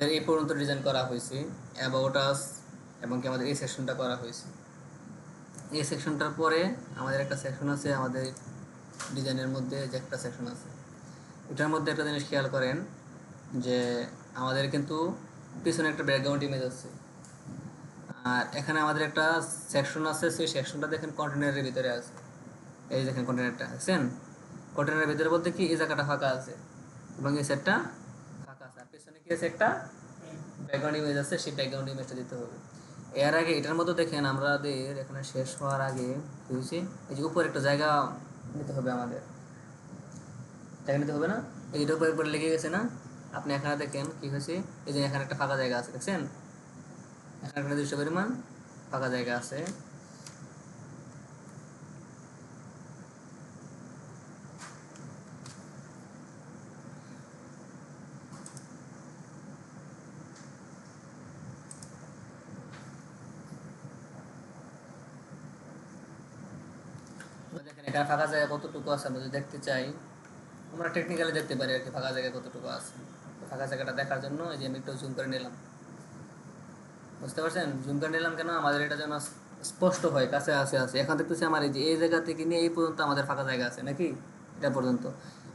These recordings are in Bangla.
আমাদের এই পর্যন্ত ডিজাইন করা হয়েছে অ্যাবাউট আস এবং কি আমাদের এই সেকশনটা করা হয়েছে। এই সেকশনটার পরে আমাদের একটা সেকশন আছে, আমাদের ডিজাইনের মধ্যে যে একটা সেকশন আছে, এটার মধ্যে একটা জিনিস খেয়াল করেন যে আমাদের কিন্তু পিছনে একটা ব্যাকগ্রাউন্ড ইমেজ আছে, আর এখানে আমাদের একটা সেকশন আছে, সেই সেকশনটা দেখেন কন্টেনারের ভিতরে আছে। এই দেখেন কন্টেনারটা দেখছেন, কন্টেনারের ভিতরে বলতে কি এই জায়গাটা ফাঁকা আছে এবং এই সেটটা ফাঁকা আছে, আর পিছনে কি আছে একটা ব্যাকগ্রাউন্ড ইমেজ আছে, সেই ব্যাকগ্রাউন্ড ইমেজটা দিতে হবে। এর আগে এটার মধ্যে দেখেন আমাদের এখানে শেষ হওয়ার আগে কি হয়েছে, এই যে উপরে একটা জায়গা নিতে হবে, আমাদের জায়গা নিতে হবে না, এইটার উপরে উপরে লেগে গেছে না। আপনি এখানে দেখেন কি হয়েছে, এই যে এখানে একটা ফাঁকা জায়গা আছে দেখছেন, এখানে একটা নির্দিষ্ট পরিমাণ ফাঁকা জায়গা আছে। দেখেন এখানে ফাঁকা জায়গা কতটুকু আছে আমরা যদি দেখতে চাই, আমরা টেকনিক্যালি দেখতে পারি আর কি ফাঁকা জায়গা কতটুকু আছে। ফাঁকা জায়গাটা দেখার জন্য এই যে আমি একটু জুম করে নিলাম, বুঝতে পারছেন? জুম করে নিলাম কেন, আমাদের এটা যেন স্পষ্ট হয়, কাছে আছে আছে। এখন দেখতেছি আমার এই যে এই জায়গা থেকে নিয়ে এই পর্যন্ত আমাদের ফাঁকা জায়গা আছে নাকি, এটা পর্যন্ত।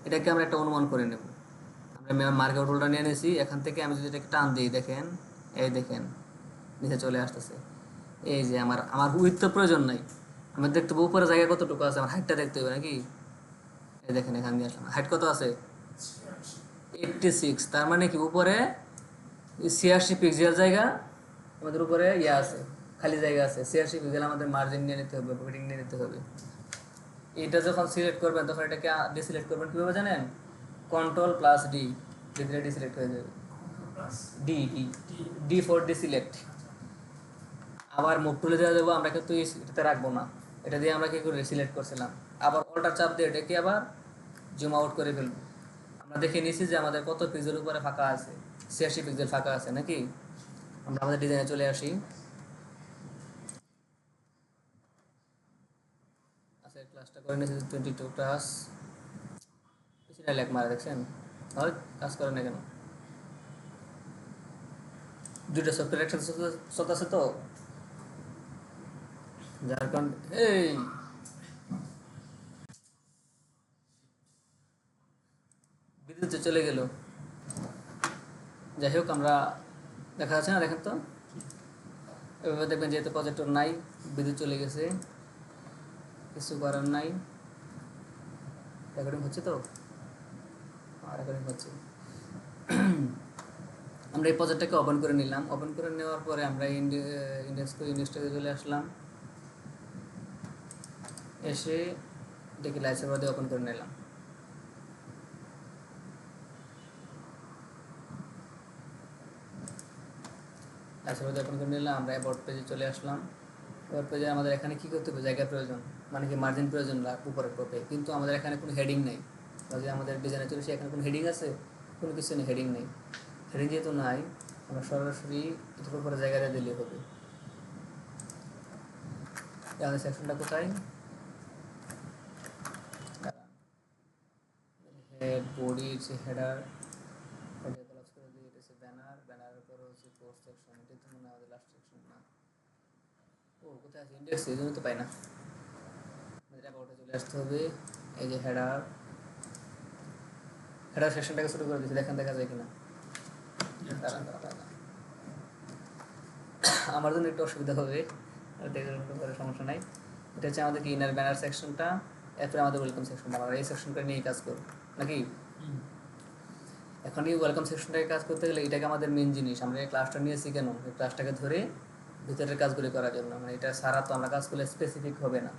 এটাকে আমরা একটা অনুমান করে নেব। আমরা মার্কেট রুলটা নিয়ে নিয়েছি, এখান থেকে আমি যদি এটাকে টান দিই দেখেন, এই দেখেন নিচে চলে আসতেছে। এই যে আমার আমার উইথ তো প্রয়োজন নাই, আমি দেখতে পাবো উপরে জায়গা কতটুকু আছে, আমার হাইটটা দেখতে হবে নাকি। এই দেখেন এখান দিয়ে আসলাম, হাইট কত আছে 86, তার মানে কি উপরে 86 পিক্সেল জায়গা আমাদের উপরে ইয়ে আছে, খালি জায়গা আছে। 86 পিক্সেল আমাদের মার্জিন নিয়ে নিতে হবে, পকেটিং নিয়ে নিতে হবে। এটা যখন সিলেক্ট করবেন তখন এটাকে ডিসিলেক্ট করবেন কীভাবে জানেন, control plus D, deselect deselect হয়ে যাবে। D D D for deselect. আবার মুভ টুলে দেওয়া দেবো, আমরা কিন্তু এটাতে রাখবো না, এটা দিয়ে আমরা কি করে সিলেক্ট করছিলাম, আবার অল্টার চাপ দিয়ে এটাকে আবার জুম আউট করে ফেলবো। আমরা দেখে নিয়েছি যে আমাদের কত পিক্সেল উপরে ফাঁকা আছে, 86 পিক্সেল ফাঁকা আছে নাকি। আমরা আমাদের ডিজাইনে চলে আসি। আচ্ছা ক্লাসটা করে নিয়েছি 22 ক্লাস, পিছনে লেখ মারা দেখছেন, হয় কাজ করে না কেন, দুইটা সফটওয়্যার একসাথে চলতেছে তো, যার কারণে এই বিদ্যুৎ চলে গেল। যাই হোক, আমরা দেখা যাচ্ছে না, দেখেন তো এভাবে দেখবেন, যেহেতু প্রজেক্টর নাই, বিদ্যুৎ চলে গেছে, কিছু করার নাই। রেকর্ডিং হচ্ছে তো, রেকর্ডিং হচ্ছে। আমরা এই প্রজেক্টটাকে ওপেন করে নিলাম, ওপেন করে নেওয়ার পরে আমরা ইন্ডেক্সে চলে আসলাম, এসে এটাকে লাইসেন্স দিয়ে ওপেন করে নিলাম। লাইসেন্স ওপেন করে নিলাম, আমরা অ্যাবাউট পেজে চলে আসলাম। অ্যাবাউট পেজে আমাদের এখানে কী করতে হবে, জায়গা প্রয়োজন, মানে কি মার্জিন প্রয়োজন উপরে টপে, কিন্তু আমাদের এখানে কোনো হেডিং নেই। যে আমাদের ডিজাইনে চলেছে এখানে কোনো হেডিং আছে, কোনো কিছু নেই, হেডিং নেই। হেডিং যেহেতু নাই, আমরা সরাসরি এটার উপরে জায়গা দিয়ে দিলেই হবে। আমাদের সেকশনটা কোথায়, হেড বডি হচ্ছে হেডার, হেডার ক্লাস করে দিয়ে এটা হচ্ছে ব্যানার, ব্যানারের পরে হচ্ছে পোস্ট সেকশন, এটাই তো মনে হয় আমাদের লাস্ট সেকশন না। ও কোথায় আছে ইন্ডেক্স, এই জন্য তো পাই না। আমাদের অ্যাবাউটে চলে আসতে হবে, এই যে হেডার, হেডার সেকশনটাকে শুরু করে দিচ্ছি, দেখেন দেখা যায় কিনা। আমার জন্য একটু অসুবিধা হবে, সমস্যা নাই। এটা হচ্ছে আমাদের কি ইনার ব্যানার সেকশনটা, এরপরে আমাদের ওয়েলকাম সেকশনটা, আমরা এই সেকশনটা নিয়ে কাজ করব নাকি। এখন এই ওয়েলকাম সেকশনটাকে কাজ করতে গেলে এটাকে আমাদের মেন জিনিস, আমরা এই ক্লাসটা নিয়েছি কেন, এই ক্লাসটাকে ধরে ভিতরের কাজগুলি করার জন্য, মানে এটা সারা তো আমরা কাজ করলে স্পেসিফিক হবে না।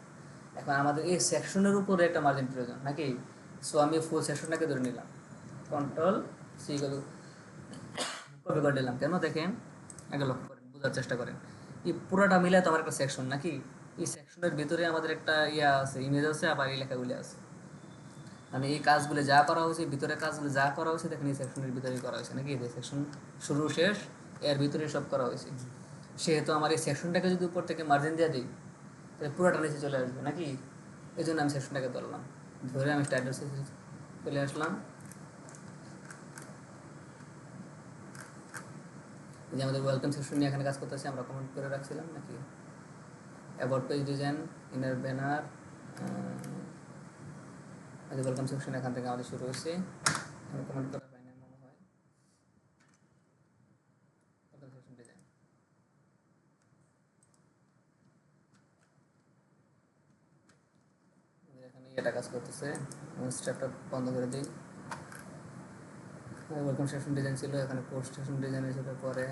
এখন আমাদের এই সেকশনের উপরে একটা মার্জিন প্রয়োজন নাকি, সো আমি ফুল সেকশনটাকে ধরে নিলাম, কন্ট্রোল সি কপি করে নিলাম। কেন দেখেন, আগে লক্ষ্য করেন, বোঝার চেষ্টা করেন, এই পুরোটা মিলে তো আমার একটা সেকশন নাকি, এই সেকশনের ভিতরে আমাদের একটা ইয়া আছে, ইমেজ আছে, আবার এই লেখাগুলি আছে, মানে এই কাজগুলো যা করা হয়েছে, ভিতরের কাজগুলো যা করা হয়েছে দেখেন এই সেকশনের ভিতরেই করা হয়েছে নাকি, এই সেকশন শুরু শেষ এর ভিতরে সব করা হয়েছে। সেহেতু আমার এই সেকশনটাকে যদি উপর থেকে মার্জিন দিয়ে দিই তাহলে পুরোটা নিচে চলে আসবে নাকি, এই জন্য আমি সেকশনটাকে ধরলাম, ধরে আমি স্টার্টার চলে আসলাম। যে আমাদের ওয়েলকাম সেকশন নিয়ে এখানে কাজ করতেছে, আমরা কমেন্ট করে রাখছিলাম নাকি about page design, inner banner, welcome section এখান থেকে আমাদের শুরু হয়েছে। আমি কমেন্ট করা পাই না মনে হয়। ওয়েলকাম সেকশন ডিজাইন এখানে এটা কাজ করতেছে। স্ট্যাপটা বন্ধ করে দিই। ওয়েলকাম সেকশন ডিজাইন ছিল, এখানে পোস্ট সেকশন ডিজাইন ছিল পরে।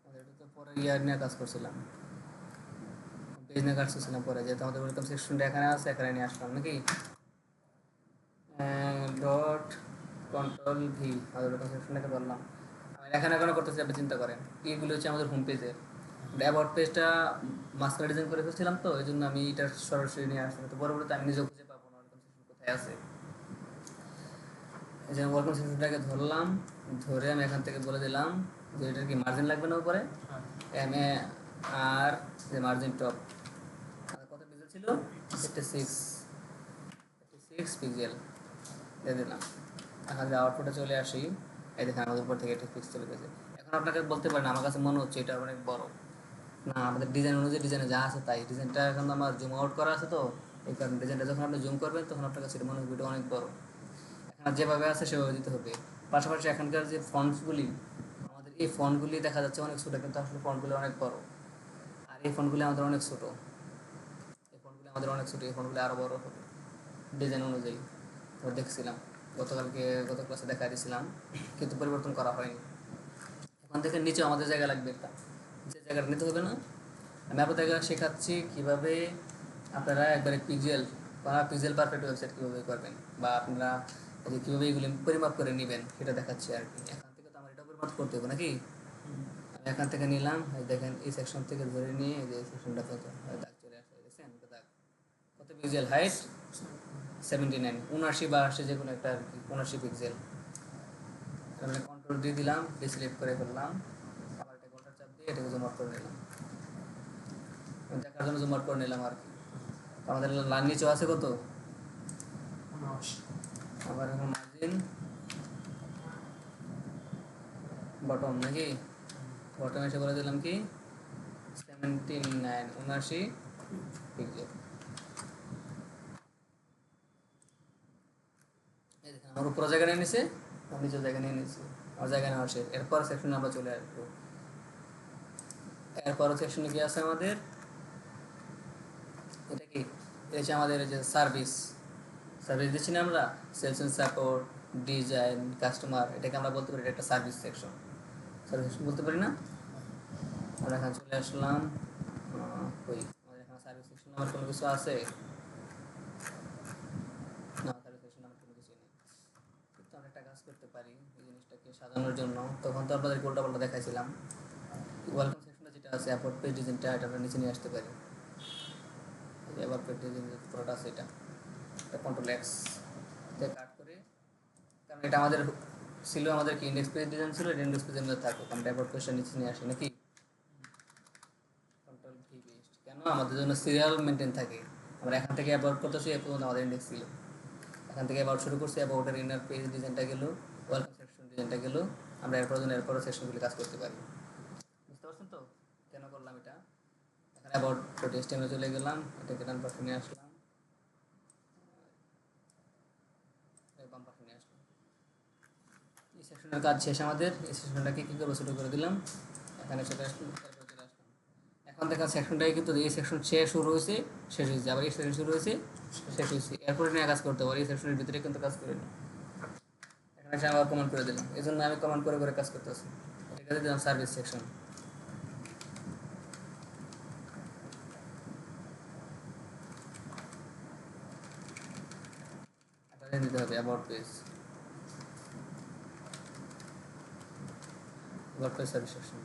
এটা তো পরে ইয়ার নিয়ে কাজ করছিলাম, পেজ নিয়ে কাজ করছিলাম পরে, যেহেতু আমাদের ওয়েলকাম সেকশনটা এখানে আছে এখানে নিয়ে আসলাম নাকি। ডট কন্ট্রোল ভি আমাদের ওয়েলকাম সেকশনটাকে ধরলাম। আমি এখানে এখনো করতেছি, আপনি চিন্তা করেন। এইগুলো হচ্ছে আমাদের হোম পেজের অ্যাবাউট পেজটা মাস্টার ডিজাইন করে ফেলছিলাম, তো এই জন্য আমি এটা সরাসরি নিয়ে আসলাম। তো পরবর্তীতে আমি নিজেও খুঁজে পাবো না ওয়েলকাম সেকশন কোথায় আছে। এই জন্য ওয়েলকাম সেকশনটাকে ধরলাম, ধরে আমি এখান থেকে বলে দিলাম যে এটার কি মার্জিন লাগবে না উপরে, এম এ আর যে মার্জিন টপ কত পিক্সেল ছিল, 86 পিক্সেল দিয়ে দিলাম। এখন যে আউটপুটে চলে আসি, এই দেখেন আমাদের উপর থেকে 86 চলে গেছে। এখন আপনাকে বলতে পারেন আমার কাছে মনে হচ্ছে এটা অনেক বড় না, আমাদের ডিজাইন অনুযায়ী ডিজাইনে যা আছে তাই। ডিজাইনটা এখন আমার জুম আউট করা আছে, তো এই কারণে ডিজাইনটা যখন আপনি জুম করবেন তখন আপনার কাছে মনে হবে এটা অনেক বড়। এখন যেভাবে আছে সেভাবে দিতে হবে। পাশাপাশি এখানকার যে ফন্টসগুলি, আমাদের এই ফন্টগুলি দেখা যাচ্ছে অনেক ছোটো, কিন্তু আসলে ফন্টগুলি অনেক বড়। আর এই ফন্টগুলি আমাদের অনেক ছোটো, এই ফন্টগুলি আমাদের অনেক ছোটো, এই ফন্টগুলি আরও বড় হবে ডিজাইন অনুযায়ী। তো দেখছিলাম গত ক্লাসে দেখা দিয়েছিলাম, কিন্তু পরিবর্তন করা হয়নি। এখন থেকে নিচে আমাদের জায়গা লাগবে একটা, যে জায়গাটা নিতে হবে না। আমি আপনাদের শেখাচ্ছি কীভাবে আপনারা একবারে পিক্সেল বা পিক্সেল পারফেক্ট ওয়েবসাইট কীভাবে করবেন, বা আপনারা কীভাবে এগুলি পরিমাপ করে নেবেন সেটা দেখাচ্ছি আর কি। এখান থেকে তো আমার এটা পরিমাপ করতে হবে নাকি। আমি এখান থেকে নিলাম, দেখেন এই সেকশন থেকে ধরে নিয়ে এই যে এই সেকশনটা কত দাগ চলে আসে, দেখছেন দাগ কত পিক্সেল, হাইট 79, 79 বা 80 যে কোনো একটা আর কি, 79 পিক্সেল। আমি কন্ট্রোল দিয়ে দিলাম, ডিসিলেক্ট করে ফেললাম, আবার এটা গোল্ডার চাপ দিয়ে এটাকে জুম আউট করে নিলাম, দেখার জন্য জুম আউট করে নিলাম আর কি। আমাদের লাইন নিচেও আছে কত, আবার এখন মার্জিন বটম নাকি, বটম এসে বলে দিলাম কি 79, 79 পিক্সেল। এই দেখেন আমার উপরে জায়গা নিয়ে নিছে, আমার নিচের জায়গা নিয়ে নিচ্ছে, আমার জায়গা নেওয়া শেষ। এরপর সেকশনে আমরা চলে আসবো। এরপর সেকশনে কি আছে আমাদের, এটা কি, এটা হচ্ছে আমাদের যে সার্ভিস দিচ্ছি না আমরা, sales and support, design, customer, এটাকে আমরা বলতে পারি এটা একটা সার্ভিস সেকশন। সার্ভিস সেকশন বলতে পারি না। আমরা এখানে চলে আসলাম, কই আমাদের এখানে সার্ভিস সেকশন আমার কোনো কিছু আছে না, সার্ভিস সেকশন আমার কোনো কিছু নেই। কিন্তু আমরা একটা কাজ করতে পারি এই জিনিসটাকে সাজানোর জন্য। তখন তো আপনাদেরকে উল্টাপাল্টা দেখাইছিলাম। ওয়েলকাম সেকশনটা যেটা আছে অ্যাপোর্ট পেজ ডিজাইনটা, এটা আমরা নিচে নিয়ে আসতে পারি। এই যে অ্যাপোর্ট পেজ ডিজাইন যে পুরোটা আছে এটা কন্ট্রোল এক্স দিয়ে কাট করে, কারণ এটা আমাদের ছিল আমাদের কি ইন্ডেক্স পেজ ডিজাইন ছিল, এটা ইন্ডেক্স পেজের মধ্যে থাকুক, আমরা অ্যাপোর্ট পেজটা নিচে নিয়ে আসি নাকি। কন্ট্রোল ভি পেস্ট, কেন আমাদের জন্য সিরিয়াল মেনটেন থাকে। আমরা এখান থেকে অ্যাবাউট করতেছি, এ পর্যন্ত আমাদের ইন্ডেক্স ছিল, এখান থেকে অ্যাবাউট শুরু করছি, অ্যাবাউটের ইনার পেজ ডিজাইনটা গেলো, ওয়েলকাম সেকশন ডিজাইনটা গেলো, আমরা এরপরও সেকশনগুলি কাজ করতে পারি। বুঝতে পারছেন তো কেন করলাম এটা। এখানে অ্যাবাউট HTML চলে গেলাম, এটাকে ডান পাশে নিয়ে আসলাম, বাম পাশে নিয়ে আসলাম। এই সেকশনের কাজ শেষ আমাদের। এই সেকশনটাকে কী করবো, ছোটো করে দিলাম, এখানে চলে আসলাম, তারপরে চলে আসলাম। এখন দেখা সেকশনটাই কিন্তু এই সেকশন শেষ শুরু হয়েছে, শেষ হয়েছে, আবার এই সেকশন শুরু হয়েছে, শেষ হয়েছে, এরপরে নিয়ে কাজ করতে পারি। এই সেকশনের ভিতরে কিন্তু কাজ করে নি। এখানে এসে আবার কমেন্ট করে দিলাম, এই জন্য আমি কমেন্ট করে করে কাজ করতেছি। এটাকে দিলাম সার্ভিস সেকশন। এটা দিতে হবে about page, about page service section,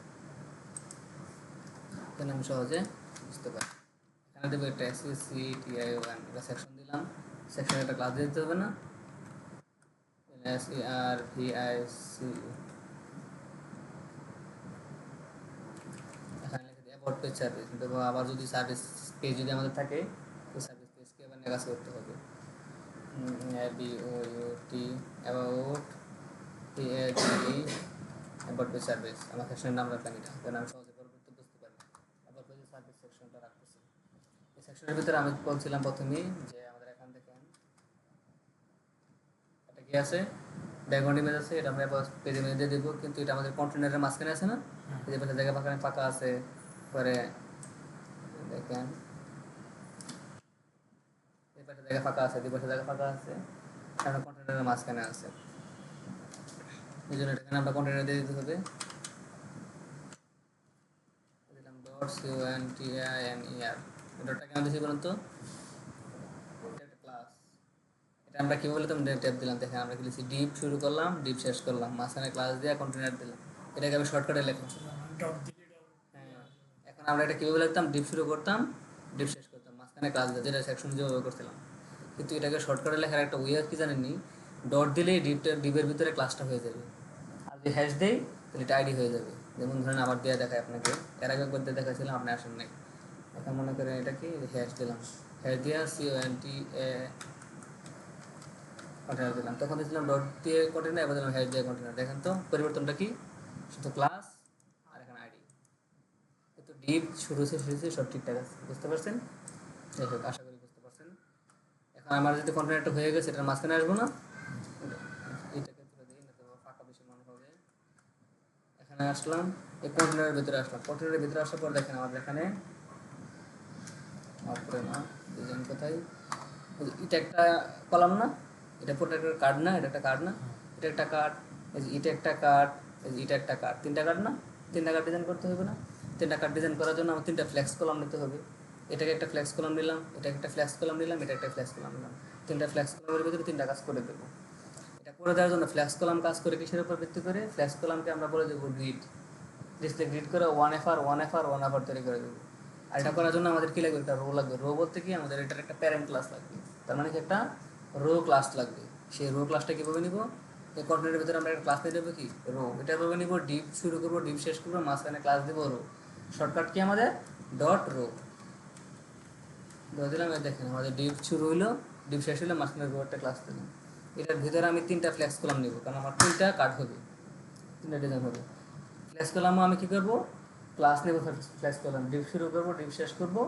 এখানে আমি সহজে বুঝতে পারি। এখানে দেবো একটা SECTI1, এটা সেকশন দিলাম, সেকশনে একটা ক্লাস দিতে হবে না, SERVIC, এখানে লিখে দিই অ্যাবাউট পেজ সার্ভিস। দেখো আবার যদি সার্ভিস পেজ যদি আমাদের থাকে, তো সার্ভিস পেজকে আবার কাজ করতে হবে। ABOUT about PHP about page service আমার সেকশনের নাম রাখলাম এটা কারণ আমি সহজে পরবর্তী বুঝতে পারি অ্যাবাউট পেজ সার্ভিস সেকশনটা রাখতেছি এই সেকশনের ভিতরে আমি বলছিলাম প্রথমেই যে আমাদের এখান থেকে এটা কি আছে ব্যাকগ্রাউন্ড ইমেজ আছে এটা আমরা পেজ ইমেজ দিয়ে দেবো কিন্তু এটা আমাদের কন্টেনারের মাঝখানে আছে না এই যে জায়গা ফাঁকা আছে পরে দেখেন এই পাশে জায়গা ফাঁকা আছে দুই পাশে জায়গা ফাঁকা আছে কারণ কন্টেনারের মাঝখানে আছে এই জন্য এখানে আমরা কন্টেনার দিয়ে দিতে হবে দিলাম .container ডটটা কেন দিয়েছি বলুন তো একটা ক্লাস এটা আমরা কীভাবে বলতাম ট্যাব দিলাম দেখেন আমরা লিখেছি ডিপ শুরু করলাম ডিপ শেষ করলাম মাঝখানে ক্লাস দিয়ে কন্টেনার দিলাম এটাকে আমি শর্টকাটে লিখলাম হ্যাঁ এখন আমরা এটা কীভাবে লিখতাম ডিপ শুরু করতাম ডিপ শেষ করতাম মাঝখানে ক্লাস দিয়ে যেটা সেকশন যেভাবে করছিলাম কিন্তু এটাকে শর্টকাটে লেখার একটা ওয়ে কি জানেননি ডট দিলেই ডিপের ভিতরে ক্লাসটা হয়ে যাবে আর যদি হ্যাশ দেই তাহলে এটা আইডি হয়ে যাবে যেমন ধরেন আবার দেওয়া দেখায় আপনাকে এর আগে একবার দিয়ে দেখাচ্ছিলাম আপনি আসেন নাই এখন মনে করেন এটা কি হ্যাশ দিলাম হ্যাশ দিয়া কন্টেনার দিলাম তখন দিয়েছিলাম ডট দিয়ে কন্টেনার এবার দিলাম হ্যাশ দিয়ে কন্টেনার দেখেন তো পরিবর্তনটা কি শুধু ক্লাস আর এখানে আইডি কিন্তু ডিপ শুরু হয়েছে সব ঠিকঠাক আছে বুঝতে পারছেন যাই হোক আশা করি বুঝতে পারছেন এখন আমার যদি কন্টেনারটা হয়ে গেছে এটার মাঝখানে আসবো না এটাকে তুলে দিই না তো ফাঁকা বেশি মনে হবে এখানে আসলাম এই কন্টেনারের ভিতরে আসলাম কন্টেনারের ভিতরে আসার পর দেখেন আমাদের এখানে ডিজাইন কোথায় এটা একটা কলাম না এটা প্রোটেক্টর কার্ড না এটা একটা কার্ড না এটা একটা কার্ড এটা একটা কার্ড এটা একটা কার্ড তিনটা কার্ড না তিনটা কার্ড ডিজাইন করতে হবে না তিনটা কার্ড ডিজাইন করার জন্য আমার তিনটা ফ্লেক্স কলাম নিতে হবে এটাকে একটা ফ্লেক্স কলাম নিলাম এটা একটা ফ্লেক্স কলাম নিলাম এটা একটা ফ্লেক্স কলাম নিলাম তিনটা ফ্লেক্স কলামের ভিতরে তিনটা কাজ করে দেবো এটা করে দেওয়ার জন্য ফ্লেক্স কলাম কাজ করে কিসের উপর ভিত্তি করে ফ্লেক্স কলামকে আমরা বলে দেবো গ্রিড ডিসপ্লে গ্রিড করে 1FR তৈরি করে দেবো আর এটা করার জন্য আমাদের কি লাগবে একটা রো লাগবে রো বলতে কি আমাদের এটার একটা প্যারেন্ট ক্লাস লাগবে তার মানে কি একটা রো ক্লাস লাগবে সেই রো ক্লাসটা কীভাবে নিব এই কন্টেনারের ভিতরে আমরা একটা ক্লাস নিয়ে দেবো কি রো এটা ভাবে নিব ডিপ শুরু করবো ডিপ শেষ করবো মাঝখানে ক্লাস দেবো রো শর্টকাট কি আমাদের ডট রো ধরে দিলাম দেখেন আমাদের ডিপ শুরু হইলো ডিপ শেষ হলো মাঝখানে রো একটা ক্লাস দিলাম এটার ভিতরে আমি তিনটা ফ্লেক্স কলাম নেব কারণ আমার তিনটা কাট হবে তিনটা ডিজাইন হবে ফ্লেক্স কলামও আমি কী করবো ক্লাস নেব ফ্লেক্স কলাম ডিপ শুরু করবো ডিপ শেষ করবো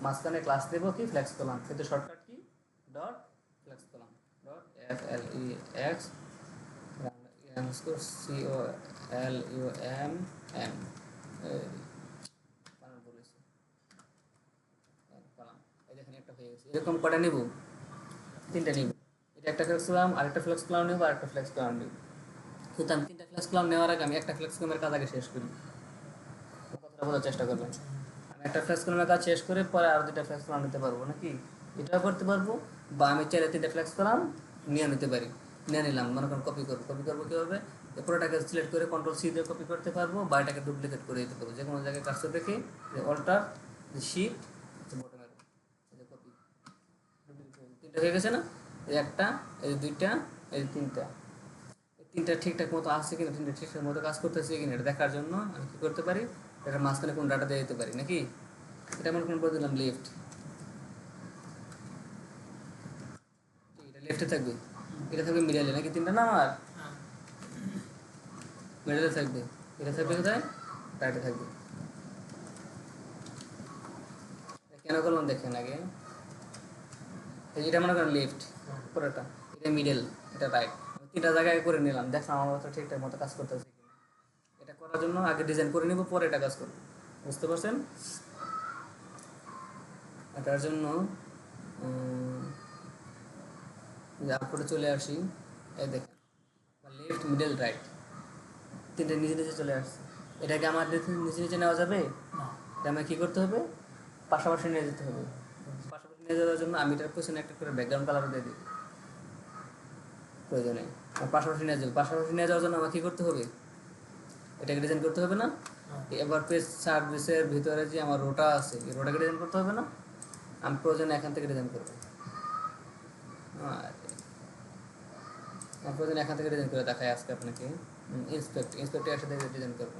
মাঝখানে ক্লাস দেবো কি ফ্লেক্স কলাম কিন্তু শর্টকাট কি dot flex column dot FLEX COLUMN বলেছি কলাম এই দেখেন একটা হয়ে গেছে এরকম কটা নেব তিনটা নেব এটা একটা ফ্লেক্স কলাম আরেকটা ফ্লেক্স কলাম নেব আরেকটা ফ্লেক্স কলাম নেব কিন্তু আমি তিনটা ফ্লেক্স কলাম নেওয়ার আগে আমি একটা ফ্লেক্স কলামের কাজ আগে শেষ করি কথাটা বোঝার চেষ্টা করবেন আমি একটা ফ্লেক্স কলামের কাজ শেষ করে পরে আরও দুটা ফ্লেক্স কলাম নিতে পারবো নাকি এটাও করতে পারবো বা আমি চাইলে তিনটা ফ্লেক্স কলাম নিয়ে নিতে পারি নিয়ে নিলাম মনে করেন কপি করবো কীভাবে পুরোটাকে সিলেক্ট করে Ctrl+C দিয়ে কপি করতে পারবো বা এটাকে ডুপ্লিকেট করে দিতে পারবো যে কোনো জায়গায় কাজটা দেখে যে অল্টার শিফট বটমের যে কপি তিনটা হয়ে গেছে না এই একটা এই দুইটা এই তিনটা তিনটা ঠিকঠাক মতো আসছে কিনা তিনটা ঠিকঠাক মতো কাজ করতেছে কিনা এটা দেখার জন্য আমি কী করতে পারি এটা মাঝখানে কোন ডাটা দিয়ে দিতে পারি নাকি এটা আমার কোন করে দিলাম লেফট এটা লেফটে থাকবে এটা থাকবে মিডলে নাকি তিনটা না আমার মিডলে থাকবে এটা থাকবে কোথায় রাইটে থাকবে কেন করলাম দেখেন আগে এটা মনে করেন লেফট পুরোটা এটা মিডল এটা রাইট তিনটা জায়গায় করে নিলাম দেখলাম আমার তো ঠিকঠাক মতো কাজ করতেছে কিনা এটা করার জন্য আগে ডিজাইন করে নিব পরে এটা কাজ করবো বুঝতে পারছেন এটার জন্য আউটপুটে চলে আসি এই দেখেন লেফট মিডল রাইট তিনটে নিচে নিচে চলে আসছে এটাকে আমার নিচে নিচে নেওয়া যাবে এটা আমাকে কী করতে হবে পাশাপাশি নিয়ে যেতে হবে পাশাপাশি নিয়ে যাওয়ার জন্য আমি এটার পেছনে একটা করে ব্যাকগ্রাউন্ড কালার দিয়ে দিই প্রয়োজনে পাশাপাশি নিয়ে যাবো পাশাপাশি নিয়ে যাওয়ার জন্য আমার কী করতে হবে এটাকে ডিজাইন করতে হবে না এবার পেজ সার্ভিসের ভিতরে যে আমার রোটা আছে এই রোটাকে ডিজাইন করতে হবে না আমি প্রয়োজনে এখান থেকে ডিজাইন করবো প্রয়োজনে এখান থেকে ডিজাইন করে দেখাই আজকে আপনাকে ইন্সপেক্টে একসাথে ডিজাইন করবো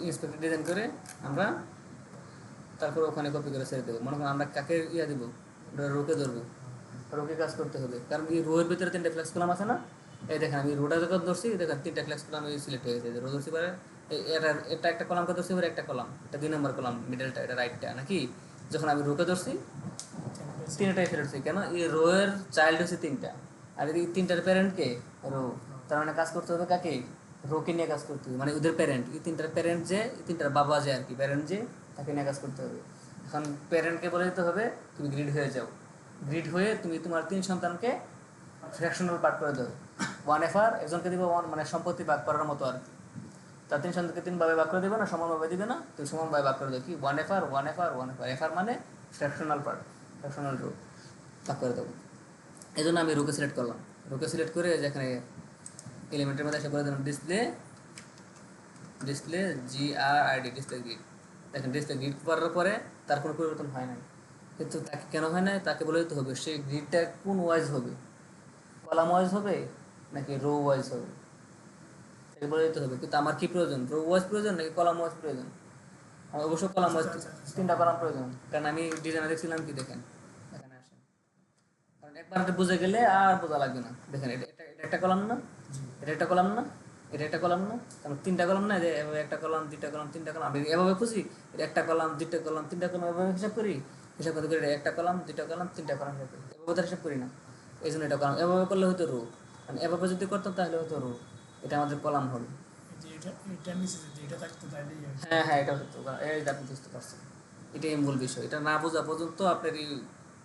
ইন্সপেক্টে ডিজাইন করে আমরা তারপর ওখানে কপি করে ছেড়ে দেবো মনে করেন আমরা কাকে দেবো ওটা রোকে ধরবো রোকে কাজ করতে হবে, কারণ এই রোয়ের ভিতরে 3টা ফ্লেক্স কলাম আছে না। এই দেখেন আমি রোটা যখন ধরছি, দেখেন 3টা ফ্লেক্স কলাম সিলেক্ট হয়ে গেছে। রো ধরছি পরে এটা এটা একটা কলামকে ধরছি, পরে একটা কলাম, এটা 2 নম্বর কলাম, মিডলটা, এটা রাইটটা নাকি। যখন আমি রোকে ধরছি 3টাই সিলেক্ট হচ্ছে, কেন এই রো এর চাইল্ড হচ্ছে 3টা, আর এই 3টার প্যারেন্ট কে রো। তার মানে কাজ করতে হবে কাকে, রোকে নিয়ে কাজ করতে হবে, মানে ওদের প্যারেন্ট, এই 3টার প্যারেন্ট যে, এই 3টার বাবা যে আর কি, প্যারেন্ট যে, তাকে নিয়ে কাজ করতে হবে। এখন প্যারেন্টকে বলে দিতে হবে তুমি গ্রিড হয়ে যাও, গ্রিড হয়ে তুমি তোমার 3 সন্তানকে ফ্র্যাকশনাল পার্ট করে দাও। 1 FR একজনকে দিব 1, মানে সম্পত্তি ভাগ করার মতো আর কি। তার 3 সন্তানকে 3 ভাবে ভাগ করে দেবে না, সমানভাবে দিবে না, তুমি সমানভাবে ভাগ করে দেবে কি 1 FR 1 FR 1 FR, এফআর মানে ফ্র্যাকশনাল পার্ট, ফ্র্যাকশনাল রো ভাগ করে দেবো। এই জন্য আমি রোকে সিলেক্ট করলাম। রোকে সিলেক্ট করে যেখানে এলিমেন্টের মধ্যে এসে করে দিলাম display, display GRID, display grid. দেখেন ডিসপ্লে গ্রিড করার পরে তার কোনো পরিবর্তন হয় নাই, কিন্তু তাকে কেন হয় না, তাকে বলে দিতে হবে সেই গ্রিডটা কোন ওয়াইজ হবে, কলাম ওয়াইজ হবে নাকি রো ওয়াইজ হবে, সেটা বলে দিতে হবে। কিন্তু আমার কি প্রয়োজন, রো ওয়াইজ প্রয়োজন নাকি কলাম ওয়াইজ প্রয়োজন? আমার অবশ্যই কলাম ওয়াইজ, 3টা কলাম প্রয়োজন, কারণ আমি ডিজাইনে দেখছিলাম কি, দেখেন এখানে আসেন, কারণ একবার এটা বুঝে গেলে আর বোঝা লাগবে না। দেখেন এটা এটা এটা একটা কলাম না, এটা একটা কলাম না, এটা একটা কলাম না, কারণ 3টা কলাম না, যে এভাবে একটা কলাম 2টা কলাম 3টা কলাম, আমি এভাবে খুঁজি এটা একটা কলাম 2টা কলাম 3টা কলাম, এভাবে হিসাব করি, হিসাব করতে করে একটা কলাম 2টা কলাম 3টা কলাম হিসাব করি, এভাবে তো হিসাব করি না। এই জন্য এটা কলাম, এভাবে করলে হয়তো রো, মানে এভাবে যদি করতাম তাহলে হয়তো রো, এটা আমাদের কলাম হবে। হ্যাঁ হ্যাঁ, এটা হতো, এই আপনি বুঝতে পারছেন, এটাই মূল বিষয়। এটা না বোঝা পর্যন্ত আপনার এই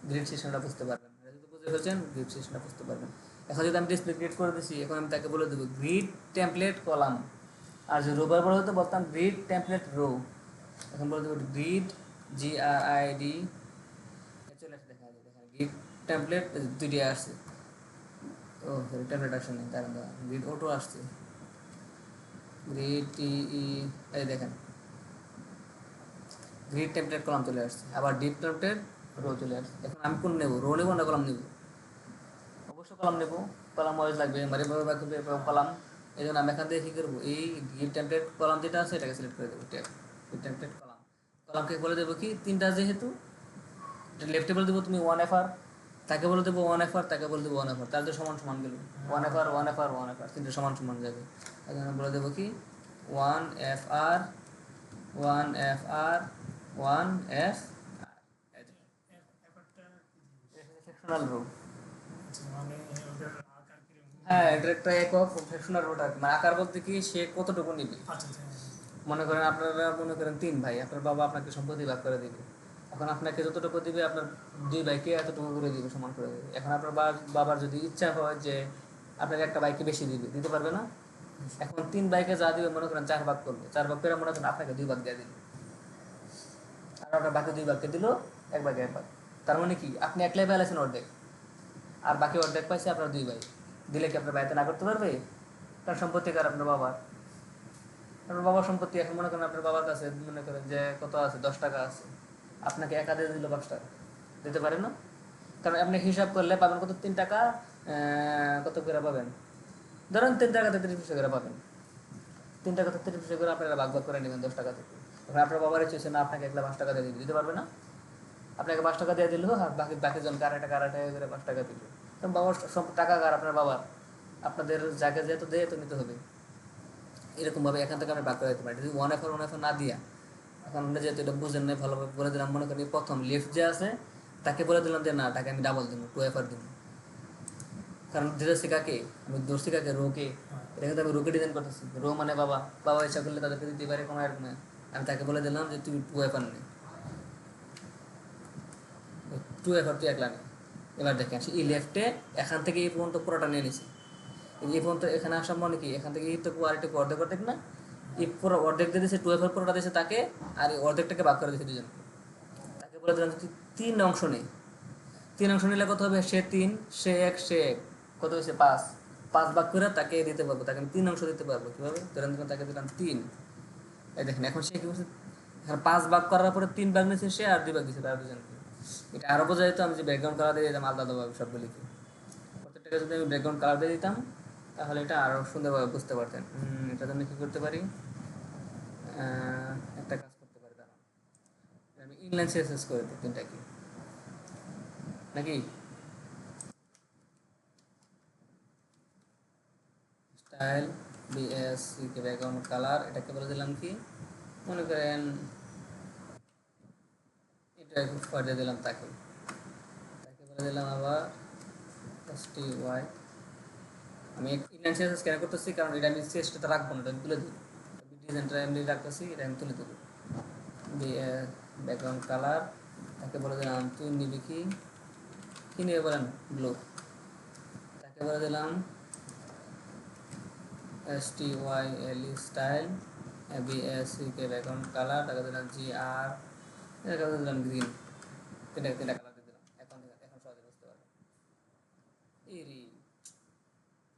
গ্রিড সিস্টেমটা বুঝতে পারবেন না, যদি বুঝে ফেলছেন গ্রিড সিস্টেমটা বুঝতে পারবেন। এখন যদি আমি ডিসপ্লে ক্রিয়েট করে দিচ্ছি, এখন আমি তাকে বলে দেবো গ্রিড টেমপ্লেট কলাম, আর যদি রো বার হতো বলতাম গ্রিড টেমপ্লেট রো। এখন বলে দেবো গ্রিড GRID, চলে আসে, দেখা যায়, দেখেন গ্রিড টেমপ্লেট 2টি আসছে। ও সরি, টেমপ্লেট আসছে না, কারণ গ্রিড অটো আসছে, গ্রিড TE, এই দেখেন গ্রিড টেমপ্লেট কলাম চলে আসছে, আবার ডিপ টেমপ্লেট রো চলে আসছে। এখন আমি কোন নেব, রো নেব না কলাম নেব? অবশ্যই কলাম নেব, কলাম ওয়াইজ লাগবে, মানে কলাম। এই জন্য আমি এখান থেকে কী করবো, এই গিভ টেমপ্লেট কলাম যেটা আছে এটাকে সিলেক্ট করে দেবো, ট্যাব গিভ টেমপ্লেট কলাম। কলামকে বলে দেবো কি 3টা, যেহেতু লেফটে বলে দেবো তুমি 1 FR, তাকে বলে দেবো 1 FR, তাকে বলে দেবো 1 FR, তার তো সমান সমান গেল 1 FR 1 FR 1 FR, 3টে সমান সমান যাবে। এই জন্য বলে দেবো কি 1 FR 1 FR 1 F, sectional rho. হ্যাঁ, এটা একটা একক প্রফেশনাল রোড আর কি। মানে আকার বলতে কি সে কতটুকু নিবে। মনে করেন আপনারা মনে করেন 3 ভাই, আপনার বাবা আপনাকে সম্পত্তি ভাগ করে দিবে। এখন আপনাকে যতটুকু দিবে আপনার 2 ভাইকে এতটুকু করে দিবে, সমান করে দিবে। এখন আপনার বাবার যদি ইচ্ছা হয় যে আপনাকে একটা ভাইকে বেশি দিবে, দিতে পারবে না। এখন 3 ভাইকে যা দিবে মনে করেন 4 ভাগ করবে, 4 ভাগ করে মনে করেন আপনাকে 2 ভাগ দিয়ে দিল, আর আপনার বাকি 2 ভাগকে দিল 1 ভাগে 1 ভাগ। তার মানে কি আপনি একলাই পাইছেন অর্ধেক, আর বাকি অর্ধেক পাইছে আপনার 2 ভাই। দিলে কি আপনার ভাইতে না করতে পারবে? তার সম্পত্তি কার, আপনার বাবার। আপনার বাবার সম্পত্তি, এখন মনে করেন আপনার বাবার কাছে মনে করেন যে কত আছে, 10 টাকা আছে, আপনাকে একা দিয়ে দিল 5 টাকা, দিতে পারে না। কারণ আপনি হিসাব করলে পাবেন কত, 3 টাকা কত করে পাবেন, ধরেন 3 টাকা 33 পয়সা করে পাবেন। 3 টাকা 33 পয়সা করে আপনারা ভাগ ভাগ করে নেবেন 10 টাকা থেকে। এখন আপনার বাবার চেয়েছে না আপনাকে একলা 5 টাকা দিয়ে দিতে পারবে না। আপনাকে 5 টাকা দিয়ে দিল, আর বাকি জন কারা টাকা করে 5 টাকা দিল। কারণ বাবার সব টাকা কার, আপনার বাবার। আপনাদের যাকে যেহেতু দেয় তো নিতে হবে। এরকমভাবে এখান থেকে আমি ভাগ করে দিতে পারি, যদি 1 FR 1 FR না দিয়া। এখন আমরা যেহেতু এটা বুঝেন নাই ভালোভাবে বলে দিলাম, মনে করি প্রথম লেফট যে আছে তাকে বলে দিলাম যে না, তাকে আমি ডাবল দিব, 2 FR দিব। কারণ ধরেছি কাকে, আমি ধরছি কাকে, রোকে। এটা কিন্তু আমি রোকে ডিজাইন করতেছি, রো মানে বাবা, বাবা ইচ্ছা করলে তাদেরকে দিতে পারে, কোনো এরকম না। আমি তাকে বলে দিলাম যে তুই 2 FR নে, 2 FR তুই একলা নে। এবার দেখেন এই লেফটে এখান থেকে এই পর্যন্ত পুরোটা নিয়ে নিছি, এই পর্যন্ত এখানে আসার মানে কি, এখান থেকে এই তো আরেকটু অর্ধেক অর্ধেক না, এই পুরো অর্ধেক দিয়ে দিয়েছে 2 FR পুরোটা দিয়েছে তাকে, আর এই অর্ধেকটাকে ভাগ করে দিয়েছে দুজনকে। তাকে বলে দিলাম তুই 3 অংশ নেই, 3 অংশ নিলে কত হবে, সে 3 সে 1 সে 1, কত হয়েছে 5, 5 ভাগ করে তাকে দিতে পারবো, তাকে আমি 3 অংশ দিতে পারবো। কীভাবে, ধরেন তাকে দিলাম 3, এই দেখেন এখন সে কি করছে, এখন 5 ভাগ করার পরে 3 ভাগ নিয়েছে সে, আর 2 ভাগ দিয়েছে তার দুজনকে। এটা আরও বোঝা যেত আমি যে ব্যাকগ্রাউন্ড কালার দিয়ে দিতাম আলাদা আলাদাভাবে সবগুলিকে, প্রত্যেকটাকে যদি আমি ব্যাকগ্রাউন্ড কালার দিয়ে দিতাম তাহলে এটা আরও সুন্দরভাবে বুঝতে পারতেন। এটার জন্য কী করতে পারি, একটা কাজ করতে পারি, দাঁড়ান আমি ইনলাইন সিএসএস করে দিই 3টাকে, নাকি স্টাইল বিএসসি ব্যাকগ্রাউন্ড কালার, এটাকে বলে দিলাম কি, মনে করেন এটা দিয়ে দিলাম, তাকে বলে দিলাম আবার STY। আমি ইনল্যান্ড স্ক্যান করতেছি কারণ এটা আমি চেষ্টাতে রাখবো না, এটা আমি তুলে দিই, ডিজাইনটা এমনি রাখতেছি, এটা আমি তুলে দেবো। ব্যাকগ্রাউন্ড কালার, তাকে বলে দিলাম তুই নিবি কি, কী নিয়ে বলেন, ব্লু। তাকে বলে দিলাম STYLE style BSCK background colour, তাকে দিলাম GR, এটাকে দিলাম গ্রিন, তিনটা কালার দিয়ে দিলাম। এখন সহজে বুঝতে পারবেন।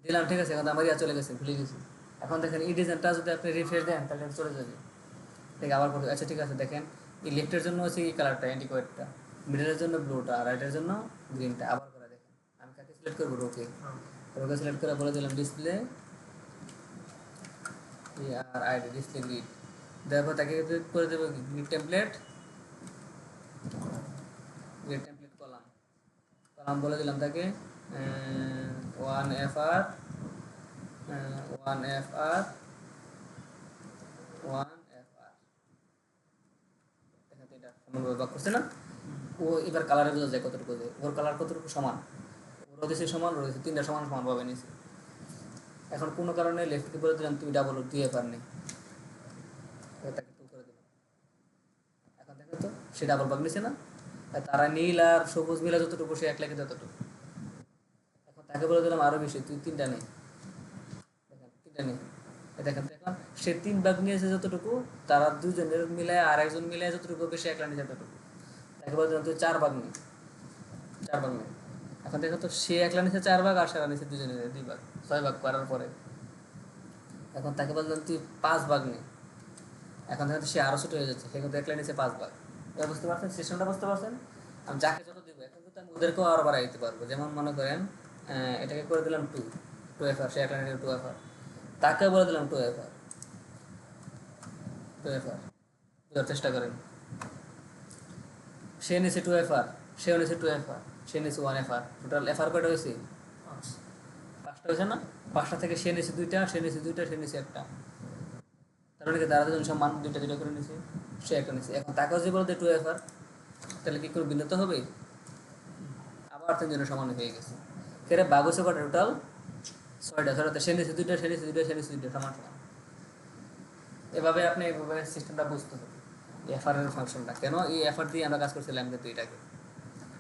দিলাম, ঠিক আছে, এখন আমার ইয়া চলে গেছে, ভুলে গেছি। এখন দেখেন এই ডিজাইনটা যদি আপনি রিফ্রেশ দেন তাহলে চলে যাবে, ঠিক আবার করতে। আচ্ছা ঠিক আছে, দেখেন এই লেফটের জন্য হচ্ছে এই কালারটা অ্যান্টিকোয়েটটা, মিডলের জন্য ব্লুটা, আর রাইটের জন্য গ্রিনটা। আবার করে দেখেন, আমি কাকে সিলেক্ট করবো, রোকে সিলেক্ট করে বলে দিলাম ডিসপ্লে আর আইডি ডিসপ্লে গ্রিড, তারপর তাকে করে দেবো গ্রিড টেমপ্লেট কলাম বলে দিলাম তাকে 1FR 1FR 1FR, এখান থেকে এটা সমানভাবে ভাগ করছে না। ও এবার কালারে বোঝা যায় কতটুকু, ওর কালার কতটুকু সমান, ওর দেশে সমান রয়েছে, তিনটা সমানভাবে নিয়েছে। এখন কোনো কারণে লেফটকে বলে দিলাম তুমি ডাবল 2FR নেই, তাকে 2 করে দিলাম। এখন দেখেন তো সে ডাবল ভাগ নিছে না, তারা নীল আর সবুজ মিলা যতটুকু সে এক লাখে ততটুকু। এখন তাকে বলে দিলাম আরও বেশি, তুই 3টা নেই, দেখেন 3টা নেই। দেখেন দেখলাম সে 3 ভাগ নিয়েছে যতটুকু, তারা দুজনের মিলায় আর একজন মিলায় যতটুকু বেশি একলা নিয়েছে ততটুকু। তাকে বলে দিলাম তুই 4 ভাগ নেই, 4 ভাগ নেই। এখন দেখো তো সে একলা নিয়েছে 4 ভাগ আর সেরা নিয়েছে দুজনের 2 ভাগ, 6 ভাগ করার পরে। এখন তাকে বললাম তুই 5 ভাগ নেই, এখন দেখো সে আরও ছোটো হয়ে যাচ্ছে, সে কিন্তু একলা নিয়েছে 5 ভাগ। এবার বুঝতে পারছেন সিস্টেমটা, বুঝতে পারছেন? আমি যাকে যত দিব এখন কিন্তু আমি ওদেরকেও আরও বাড়াই দিতে পারবো। যেমন মনে করেন এটাকে করে দিলাম 2FR, সে একলা নিয়ে 2FR, তাকে বলে দিলাম 2FR বোঝার চেষ্টা করেন। সে নিয়েছে 2FR, সেও নিয়েছে 2FR, সে নিয়েছে 1FR, টোটাল FR কয়টা হয়েছে? 5টা হয়েছে না? 5টা থেকে সে নিয়েছে 2টা, সে নিয়েছে 2টা, সে নিয়েছে 1টা। তার মানে কি তারা দুজন সমান 2টা করে নিয়েছে, সে একটা নিয়েছে। এখন তাকেও যে বলতে 2FR, তাহলে কি কোনো ভিন্নতা হবে? আবার 3জনের সমান হয়ে গেছে। কেরে ভাগ হয়েছে কটা টোটাল? 6টা। সে নিয়েছে 2টা, সে নিয়েছে 2টা, সে নিয়েছে 2টা, সমান সমান। এভাবে আপনি এইভাবে সিস্টেমটা বুঝতে হবে, এফআর এর ফাংশনটা কেন, এই এফআর দিয়ে আমরা কাজ করছিলাম কিন্তু এটাকে,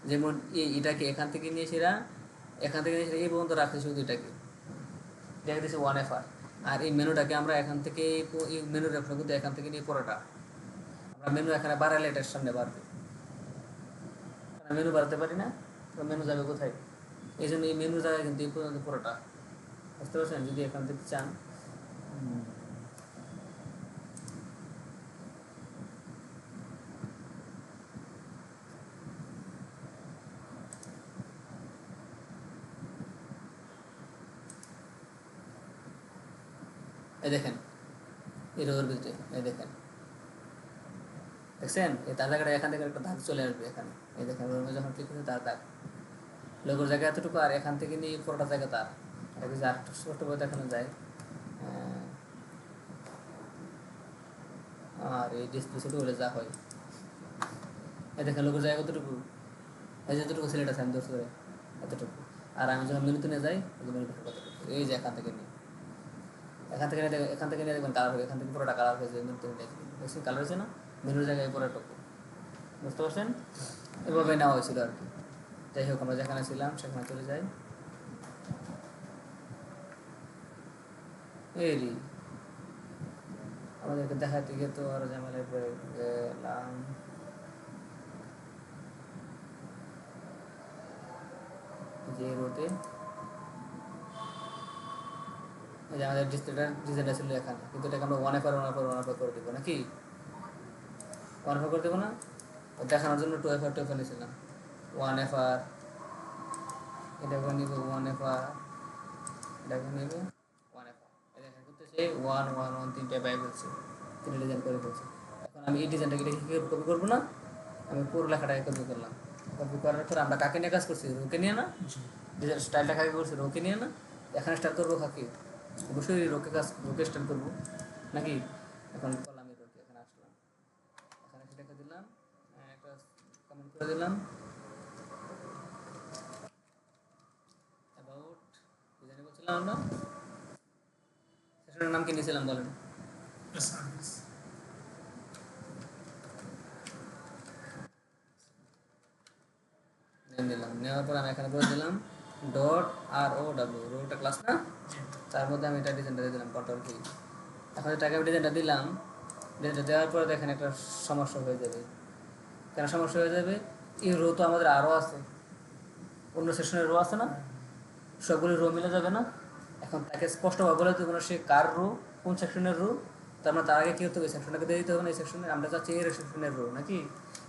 যেমন এটাকে এখান থেকে নিয়ে সেরা এই পর্যন্ত রাখছে শুধু এটাকে দেখে দিয়েছে 1FR। আর এই মেনুটাকে আমরা এখান থেকে এই মেনু রেফার কিন্তু এখান থেকে নিয়ে পড়াটা আমরা মেনু এখানে বাড়ালে এটার সামনে বাড়বে, মেনু বাড়াতে পারি না, তো মেনু যাবে কোথায়? এই জন্য এই মেনু জায়গায় কিন্তু এই পর্যন্ত পুরোটা, বুঝতে পারছেন? যদি এখান থেকে চান এই দেখেন এই রোগের ভিতরে, এই দেখেন দেখছেন এই তার জায়গাটা এখান থেকে একটা দাগ চলে আসবে এখানে, এই দেখেন যখন ক্লিক করছে তার দাগ লোগোর জায়গা এতটুকু, আর এখান থেকে নিয়ে পুরোটা জায়গা তার, এটা যদি আরেকটু ছোটভাবে দেখানো যায়। আর এই ডিসপ্লে ছোটো হলে যা হয়, এই দেখেন লোগোর জায়গা কতটুকু, এই যতটুকু সিলেট আছে আমি 10 করে এতটুকু, আর আমি যখন মেনুতে নিয়ে যাই কতটুকু, এই যে এখান থেকে নিয়ে দেখবেন কালার হবে, এখান থেকে পুরোটা কালার হয়েছে, মেনুতে দেখছেন কালার হয়েছে না, মেনুর জায়গায় পুরোটুকু, বুঝতে পারছেন? এভাবে নেওয়া হয়েছিল আর কি। যাই হোক আমরা যেখানে ছিলাম সেখানে চলে যাই। এই আমাদেরকে দেখাতে গিয়ে তো আরো ঝামেলায় পড়ে গেলাম। যে রোতে যে আমাদের ডিজাইনটা ছিল এখানে, কিন্তু এটাকে আমরা 1FR করে দেবো নাকি, 1FR করে দেবো না, দেখানোর জন্য 2FR নিয়েছিলাম। 1FR এটাকে নিব, 1FR এটাকে নিব, 1FR এটা করতেছে 1 1 1 3টে পাই বলছে, 3 ডিজাইন করে ফেলছে। এখন আমি এই ডিজাইনটাকে কপি করবো না, আমি পুরো লেখাটাকে কপি করলাম। কপি করার পর আমরা কাকে নিয়ে কাজ করছি, রোকে নিয়ে না, ডিজাইন স্টাইলটা কাকে করছি, রোকে নিয়ে না, এখানে স্টার্ট করবো কাকে, অবশ্যই রোকে স্টার্ট করবো নাকি। এখন কলামের রোকে এখানে আসলাম, এখানে সেটাকে দিলাম, একটা কমেন্ট করে দিলাম অ্যাবাউট, কি জানি বলছিলাম আমরা, সেশনের নাম কি নিয়েছিলাম বলেন? নিলাম, নেওয়ার পর আমি এখানে করে দিলাম ডট আর ও ডাব্লিউ, রোটা ক্লাস না, তার মধ্যে আমি এটা ডিজাইনটা দিয়ে দিলাম কন্ট্রোল কি। এখন টাকা ডিজাইনটা দিলাম, ডিজাইনটা দেওয়ার পরে দেখেন একটা সমস্যা হয়ে যাবে। কেন সমস্যা হয়ে যাবে? এই রো তো আমাদের আরও আছে, অন্য সেকশনের রো আছে না, সবগুলো রো মিলে যাবে না। এখন তাকে স্পষ্টভাবে বলে দেবো না সে কার রো, কোন সেকশনের রো, তার মানে তার আগে কী হতে হবে, সেকশনটাকে দিয়ে দিতে হবে না। এই সেকশনে আমরা চাচ্ছি এই সেকশনের রো নাকি